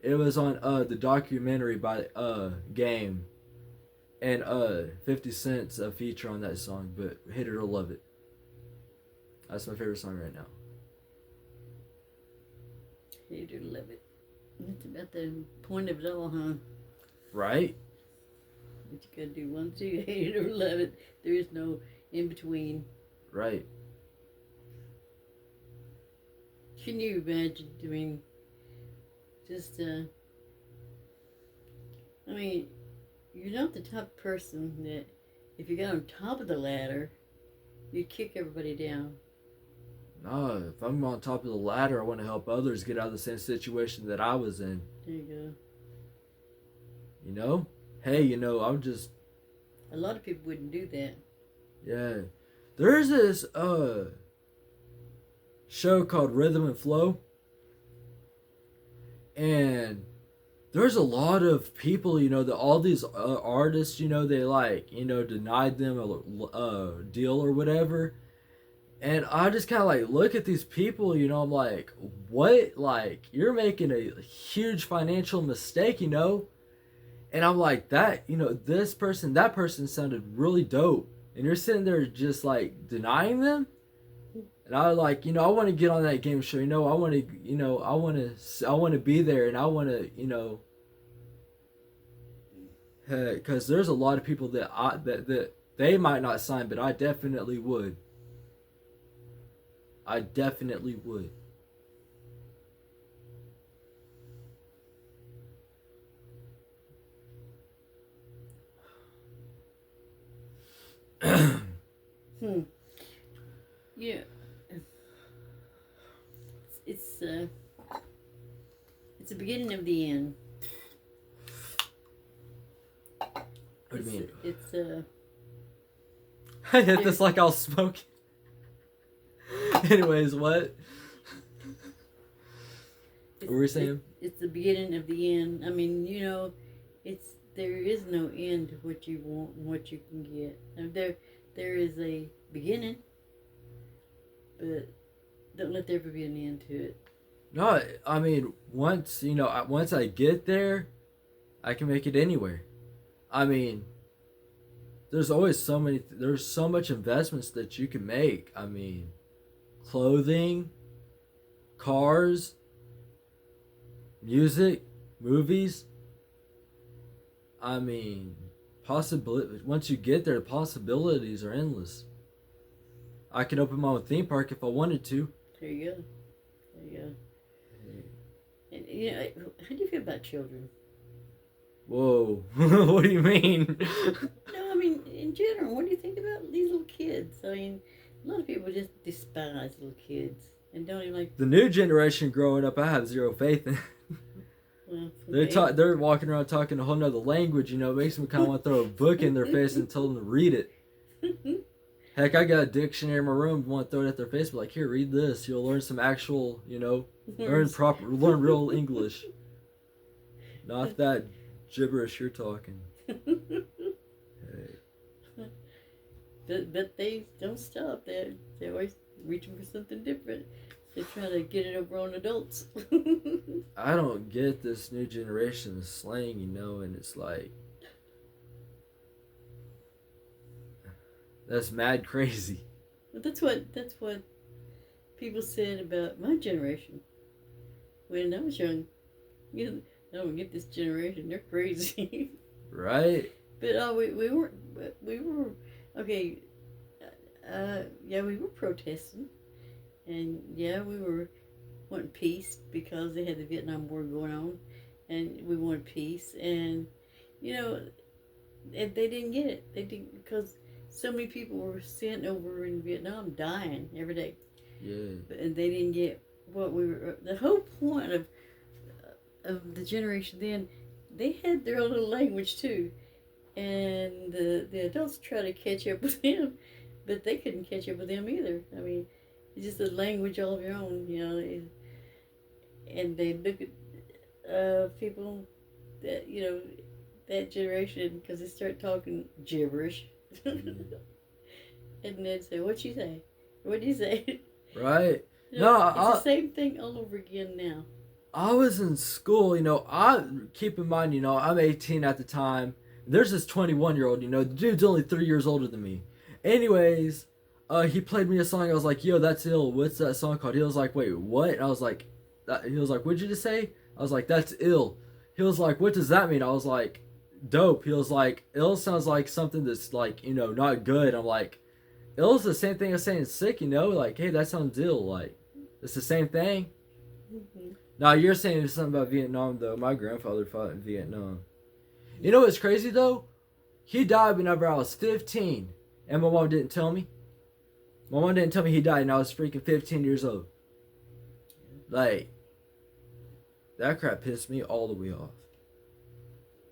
[SPEAKER 1] It was on the documentary by Game, and 50 Cent's a feature on that song. But "Hate It or Love It." That's my favorite song right now.
[SPEAKER 2] Hate it or love it. That's about the point of it all, huh?
[SPEAKER 1] Right?
[SPEAKER 2] But you gotta do one, two, hate it or love it. There is no in between.
[SPEAKER 1] Right.
[SPEAKER 2] Can you imagine doing just, you're not the type of person that if you got on top of the ladder, you kick everybody down.
[SPEAKER 1] No, if I'm on top of the ladder, I want to help others get out of the same situation that I was in.
[SPEAKER 2] There you
[SPEAKER 1] Hey, I'm just...
[SPEAKER 2] go. A lot of people wouldn't do that.
[SPEAKER 1] Yeah. There's this show called Rhythm and Flow. And there's a lot of people, that all these artists, they denied them a deal or whatever. And I just kind of look at these people, I'm like, what? You're making a huge financial mistake, And I'm like, that that person sounded really dope. And you're sitting there just denying them. And I I want to get on that game show. I want to, I want to be there, and I want to, because there's a lot of people that they might not sign, but I definitely would. I definitely would.
[SPEAKER 2] Yeah. It's the beginning of the end.
[SPEAKER 1] What do you mean?
[SPEAKER 2] It's
[SPEAKER 1] I hit this like I was smoking. Anyways, what? What were we saying?
[SPEAKER 2] It's the beginning of the end. I mean, there is no end to what you want and what you can get. And there is a beginning, but don't let there ever be an end to it.
[SPEAKER 1] No, I mean, once I get there, I can make it anywhere. I mean, there's so much investments that you can make. I mean, clothing, cars, music, movies. I mean, possibility. Once you get there, the possibilities are endless. I could open my own theme park if I wanted to.
[SPEAKER 2] There you go. There you go. And how do you feel about children?
[SPEAKER 1] Whoa, what do you mean?
[SPEAKER 2] No, I mean in general. What do you think about these little kids? I mean, a lot of people just despise little kids and don't even like.
[SPEAKER 1] The new generation growing up, I have zero faith in.
[SPEAKER 2] Well,
[SPEAKER 1] They're walking around talking a whole nother language. It makes me kind of want to throw a book in their face and tell them to read it. Heck, I got a dictionary in my room. Want to throw it at their face? But like, here, read this. You'll learn some actual, learn real English, not that gibberish you're talking. Hey.
[SPEAKER 2] But they don't stop. They're always reaching for something different. They're trying to get it over on adults.
[SPEAKER 1] I don't get this new generation slang, and it's like that's mad crazy.
[SPEAKER 2] But that's what people said about my generation when I was young. I don't get this generation. They're crazy.
[SPEAKER 1] Right?
[SPEAKER 2] But we were okay. Yeah, we were protesting, and yeah, we were wanting peace because they had the Vietnam War going on, and we wanted peace, and they didn't get it. They didn't, because so many people were sent over in Vietnam dying every day.
[SPEAKER 1] Yeah.
[SPEAKER 2] And they didn't get what we were. The whole point of the generation then, they had their own little language too, and the adults try to catch up with them, but they couldn't catch up with them either. I mean, it's just a language all of your own, and they look at people that that generation, because they start talking gibberish, and they'd say, "What'd she say? What'd you say?"
[SPEAKER 1] Right.
[SPEAKER 2] It's
[SPEAKER 1] No,
[SPEAKER 2] the same thing all over again now.
[SPEAKER 1] I was in school, I keep in mind, I'm 18 at the time. There's this 21-year-old, the dude's only 3 years older than me. Anyways, he played me a song. I was like, yo, that's ill. What's that song called? He was like, wait, what? And I was like, he was like, what'd you just say? I was like, that's ill. He was like, what does that mean? I was like, dope. He was like, ill sounds like something that's like, not good. I'm like, ill's the same thing as saying sick, like, hey, that sounds ill. Like, it's the same thing.
[SPEAKER 2] Mm-hmm.
[SPEAKER 1] Now you're saying something about Vietnam though. My grandfather fought in Vietnam. You know what's crazy though? He died whenever I was 15, and my mom didn't tell me. My mom didn't tell me he died, and I was freaking 15 years old. Like, that crap pissed me all the way off.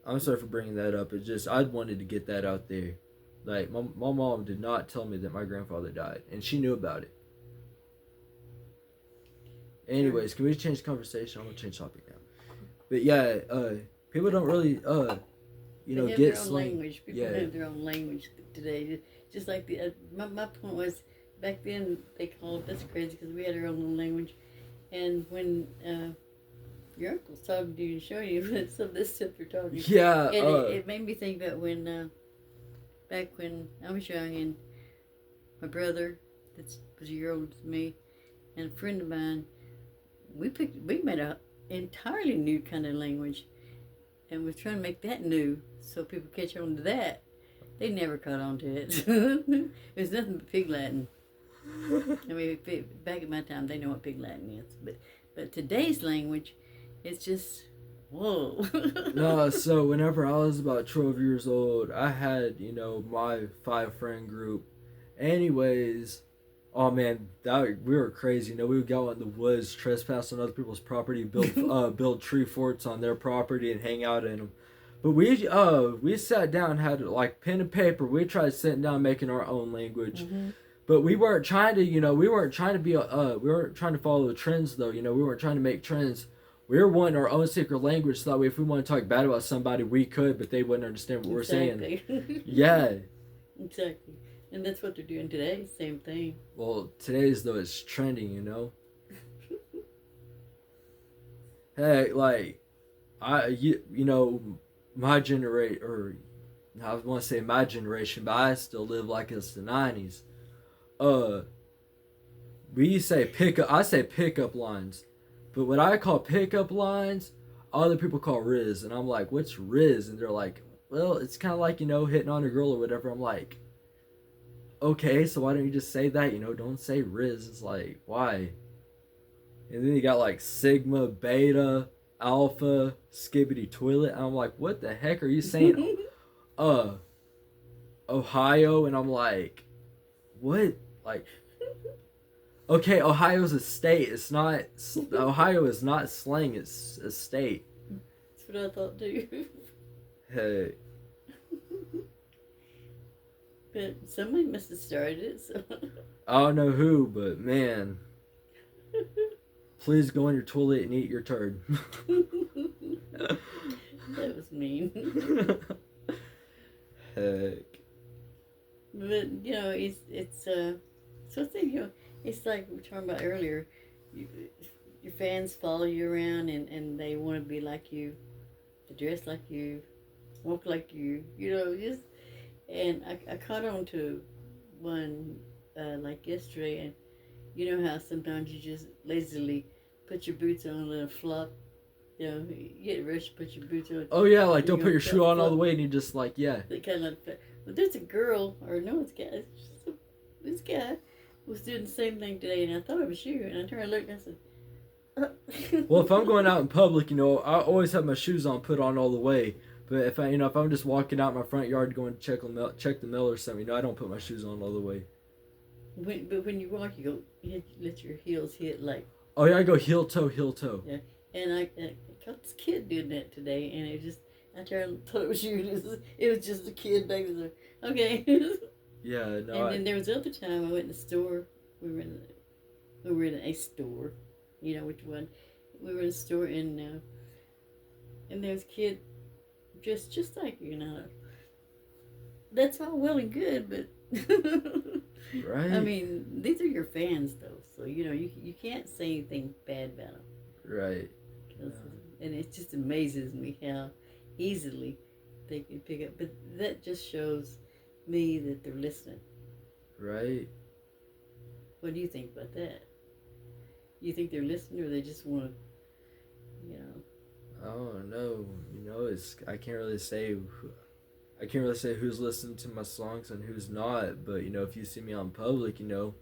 [SPEAKER 1] I'm sorry for bringing that up. It's just I wanted to get that out there. Like, my mom did not tell me that my grandfather died, and she knew about it. Anyways, can we change the conversation? I'm gonna change topic now. But yeah, people don't really,
[SPEAKER 2] They have
[SPEAKER 1] get
[SPEAKER 2] their own
[SPEAKER 1] slang.
[SPEAKER 2] language. People have their own language today. Just like my point was, back then they called us crazy because we had our own little language. And when your uncle's talking to you and showing you some of this stuff you're talking,
[SPEAKER 1] Yeah,
[SPEAKER 2] and it made me think about when back when I was young, and my brother that was a year older than me, and a friend of mine, we made a entirely new kind of language, and we're trying to make that new so people catch on to that. They never caught on to it. It was nothing but Pig Latin. I mean, back in my time, they know what Pig Latin is, but today's language, it's just whoa.
[SPEAKER 1] No, so whenever I was about 12 years old, I had, my 5-friend group. Anyways, oh man, we were crazy. We would go out in the woods, trespass on other people's property, build tree forts on their property, and hang out in them. But we sat down, had like pen and paper. We tried sitting down, making our own language.
[SPEAKER 2] Mm-hmm.
[SPEAKER 1] But we weren't trying to, we weren't trying to we weren't trying to follow the trends though. We weren't trying to make trends. We were wanting our own secret language, so that way if we want to talk bad about somebody, we could, but they wouldn't understand what we're saying. Yeah.
[SPEAKER 2] Exactly. And that's what they're doing today. Same thing.
[SPEAKER 1] Well, today's though it's trending, Hey, like, my generation, or I want to say my generation, but I still live like it's the 90s. We say pickup. I say pickup lines, but what I call pickup lines, other people call Riz, and I'm like, what's Riz? And they're like, well, it's kind of like hitting on a girl or whatever. I'm like, okay, so why don't you just say that? Don't say Riz. It's like, why? And then you got like Sigma, Beta, Alpha, Skibbity Toilet. And I'm like, what the heck are you saying? Ohio, and I'm like, what? Like, okay, Ohio's a state. It's not. Ohio is not slang. It's a state.
[SPEAKER 2] That's what I thought too.
[SPEAKER 1] Hey.
[SPEAKER 2] But somebody must have started it. So.
[SPEAKER 1] I don't know who, but man, please go on your toilet and eat your turd.
[SPEAKER 2] That was mean.
[SPEAKER 1] Heck.
[SPEAKER 2] But so I think it's like we were talking about earlier. You, your fans follow you around and they want to be like you, to dress like you, walk like you. Just and I caught on to one like yesterday, and you know how sometimes you just lazily put your boots on and let them flop. You get rushed, put your boots on.
[SPEAKER 1] Oh yeah, like don't
[SPEAKER 2] You
[SPEAKER 1] put
[SPEAKER 2] know,
[SPEAKER 1] your shoe on all
[SPEAKER 2] flop.
[SPEAKER 1] the way and you just like, yeah.
[SPEAKER 2] They kind of, but there's a girl, or no, it's a guy. This guy was doing the same thing today, and I thought it was you. And I turned and looked, and I said,
[SPEAKER 1] Well, if I'm going out in public, I always have my shoes on, put on all the way. But if I'm just walking out my front yard going to check the mail or something, I don't put my shoes on all the way.
[SPEAKER 2] But when you walk, you let your heels hit like.
[SPEAKER 1] Oh yeah, I go heel toe, heel toe.
[SPEAKER 2] Yeah, and I caught this kid doing that today, and I thought it was you. It was just a kid back there. Okay.
[SPEAKER 1] Yeah, no.
[SPEAKER 2] And then there was the other time I went in the store. We were in a store. You know which one? We were in a store, and there was a kid dressed just like you. That's all well and good, but
[SPEAKER 1] Right.
[SPEAKER 2] I mean, these are your fans, though, so you can't say anything bad about them.
[SPEAKER 1] Right.
[SPEAKER 2] And it just amazes me how easily they can pick up. But that just shows me that they're listening.
[SPEAKER 1] Right.
[SPEAKER 2] What do you think about that? You think they're listening, or they just want to,
[SPEAKER 1] I don't know. I can't really say. I can't really say who's listening to my songs and who's not. But if you see me on public, and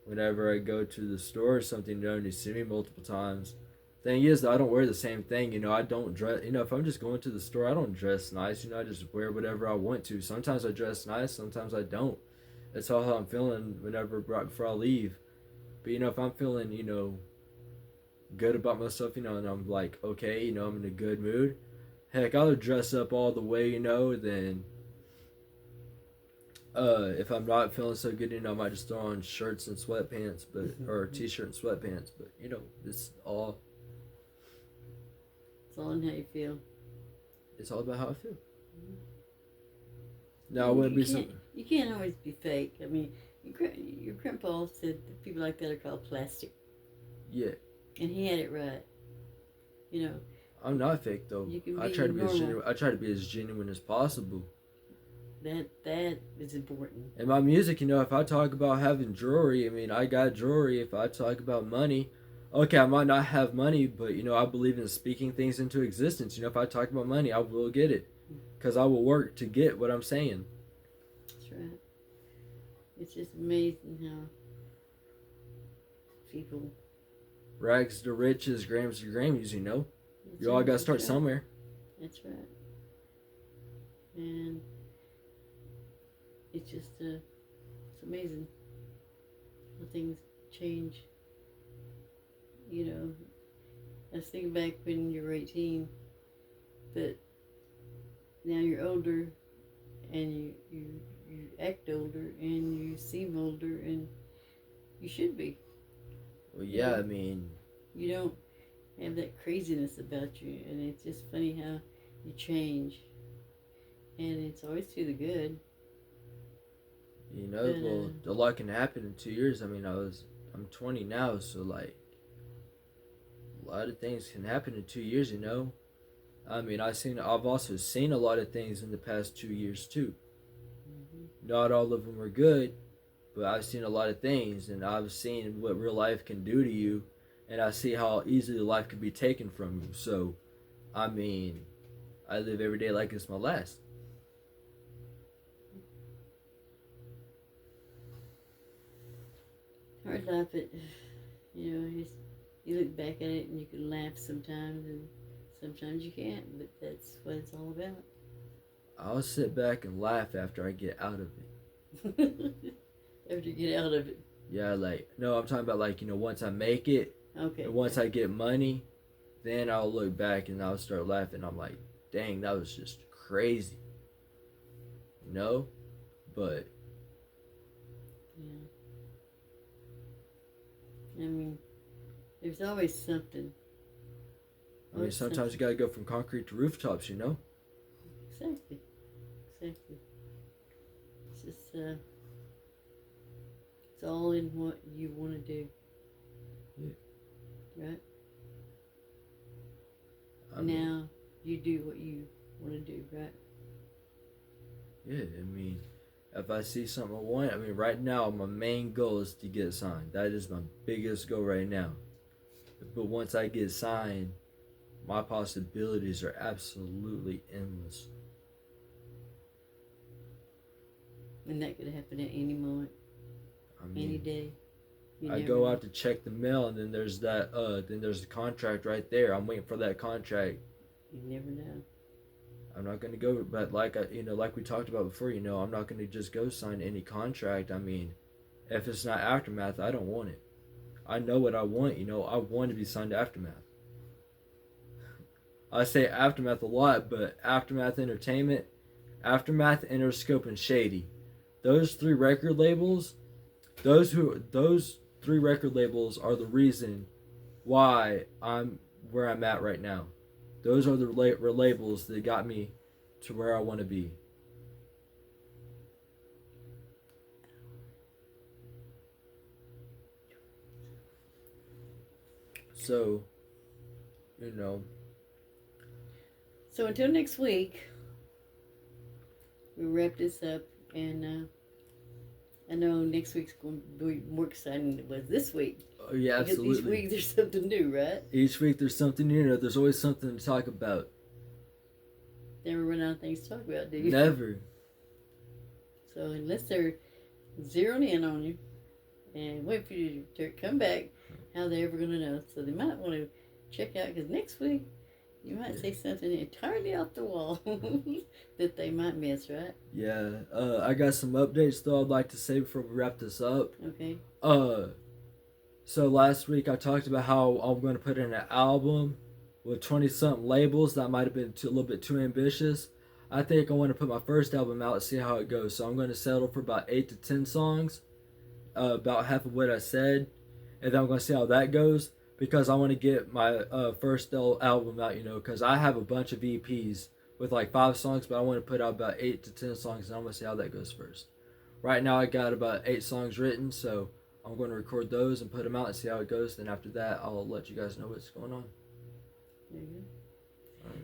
[SPEAKER 1] whenever I go to the store or something, and you see me multiple times. Thing is, I don't wear the same thing. I don't dress. If I'm just going to the store, I don't dress nice. I just wear whatever I want to. Sometimes I dress nice, sometimes I don't. That's all how I'm feeling before I leave. But if I'm feeling good about myself, and I'm like okay, I'm in a good mood. Heck, I'll dress up all the way, then. If I'm not feeling so good, I might just throw on shirts and sweatpants, or a t-shirt and sweatpants. But it's all.
[SPEAKER 2] It's all in how you feel.
[SPEAKER 1] It's all about how I feel. Now, would it be something?
[SPEAKER 2] You can't always be fake. I mean, your grandpa said that people like that are called plastic.
[SPEAKER 1] Yeah.
[SPEAKER 2] And he had it right.
[SPEAKER 1] I'm not fake though.
[SPEAKER 2] You can
[SPEAKER 1] I
[SPEAKER 2] be
[SPEAKER 1] try to be as
[SPEAKER 2] normal.
[SPEAKER 1] genuine. I try to be as genuine as possible.
[SPEAKER 2] That is important.
[SPEAKER 1] And my music, if I talk about having jewelry, I got jewelry. If I talk about money, okay, I might not have money, but I believe in speaking things into existence. If I talk about money, I will get it, because I will work to get what I'm saying.
[SPEAKER 2] That's right. It's just amazing how people.
[SPEAKER 1] Rags to riches, grams to Grammys.
[SPEAKER 2] That's
[SPEAKER 1] You all
[SPEAKER 2] right,
[SPEAKER 1] got to start
[SPEAKER 2] that's right.
[SPEAKER 1] somewhere.
[SPEAKER 2] That's right. And it's just it's amazing how things change. I was thinking back when you were 18, but now you're older, and you act older, and you seem older, and you should be.
[SPEAKER 1] Well, yeah,
[SPEAKER 2] You don't have that craziness about you, and it's just funny how you change, and it's always to the good.
[SPEAKER 1] well, a lot can happen in 2 years. I'm 20 now, so like, a lot of things can happen in 2 years. I've also seen a lot of things in the past 2 years too.
[SPEAKER 2] Mm-hmm.
[SPEAKER 1] Not all of them were good, but I've seen a lot of things, and I've seen what real life can do to you, and I see how easily life can be taken from you. So, I live every day like it's my last.
[SPEAKER 2] Hard life, but you look back at it and you can laugh sometimes, and sometimes you can't. But that's what it's all about.
[SPEAKER 1] I'll sit back and laugh after I get out of it.
[SPEAKER 2] After you get out of it.
[SPEAKER 1] Yeah, no, I'm talking about once I make it,
[SPEAKER 2] Okay.
[SPEAKER 1] and once I get money, then I'll look back and I'll start laughing. I'm like, dang, that was just crazy. you know. But
[SPEAKER 2] Yeah. I mean, there's always something.
[SPEAKER 1] I mean,
[SPEAKER 2] Always
[SPEAKER 1] sometimes you
[SPEAKER 2] something.
[SPEAKER 1] gotta go from concrete to rooftops, you know.
[SPEAKER 2] Exactly. Exactly. It's just, it's all in what you want to do.
[SPEAKER 1] Yeah.
[SPEAKER 2] Right?
[SPEAKER 1] I mean,
[SPEAKER 2] Now, you do what you want to do, right?
[SPEAKER 1] yeah. I mean, if I see something I want, I mean, right now my main goal is to get signed. That is my biggest goal right now. But once I get signed, my possibilities are absolutely endless.
[SPEAKER 2] And that could happen at any moment,
[SPEAKER 1] I
[SPEAKER 2] any
[SPEAKER 1] mean,
[SPEAKER 2] day. You
[SPEAKER 1] I
[SPEAKER 2] never
[SPEAKER 1] go
[SPEAKER 2] know.
[SPEAKER 1] out to check the mail, and then there's that. Then there's the contract right there. I'm waiting for that contract.
[SPEAKER 2] You never know.
[SPEAKER 1] I'm not gonna go, but like we talked about before, I'm not gonna just go sign any contract. I mean, if it's not Aftermath, I don't want it. I know what I want. I want to be signed to Aftermath. I say Aftermath a lot, but Aftermath Entertainment, Aftermath, Interscope, and Shady, those three record labels, those three record labels are the reason why I'm where I'm at right now. Those are the labels that got me to where I want to be. So, you know,
[SPEAKER 2] So until next week, we wrap this up, and I know next week's going to be more exciting than it was this week.
[SPEAKER 1] oh yeah,
[SPEAKER 2] Because each
[SPEAKER 1] absolutely.
[SPEAKER 2] week there's something new, right?
[SPEAKER 1] Each week there's something new. There's always something to talk about.
[SPEAKER 2] Never run out of things to talk about, do you?
[SPEAKER 1] Never.
[SPEAKER 2] So unless they're zeroing in on you and wait for you to come back, how they ever going to know? So they might want to check out, because next week you might
[SPEAKER 1] Yeah.
[SPEAKER 2] say something entirely off the wall that they might miss, right?
[SPEAKER 1] Yeah. I got some updates though I'd like to say before we wrap this up.
[SPEAKER 2] Okay.
[SPEAKER 1] So last week I talked about how I'm going to put in an album with 20 something labels. That might have been a little bit too ambitious. I think I want to put my first album out and see how it goes. So I'm going to settle for about 8 to 10 songs, about half of what I said, and then I'm going to see how that goes because I want to get my first album out, because I have a bunch of EPs with like 5 songs, but I want to put out about 8 to 10 songs, and I'm going to see how that goes first. Right now, I got about 8 songs written, so I'm going to record those and put them out and see how it goes. Then after that, I'll let you guys know what's going on.
[SPEAKER 2] There you go.
[SPEAKER 1] All right.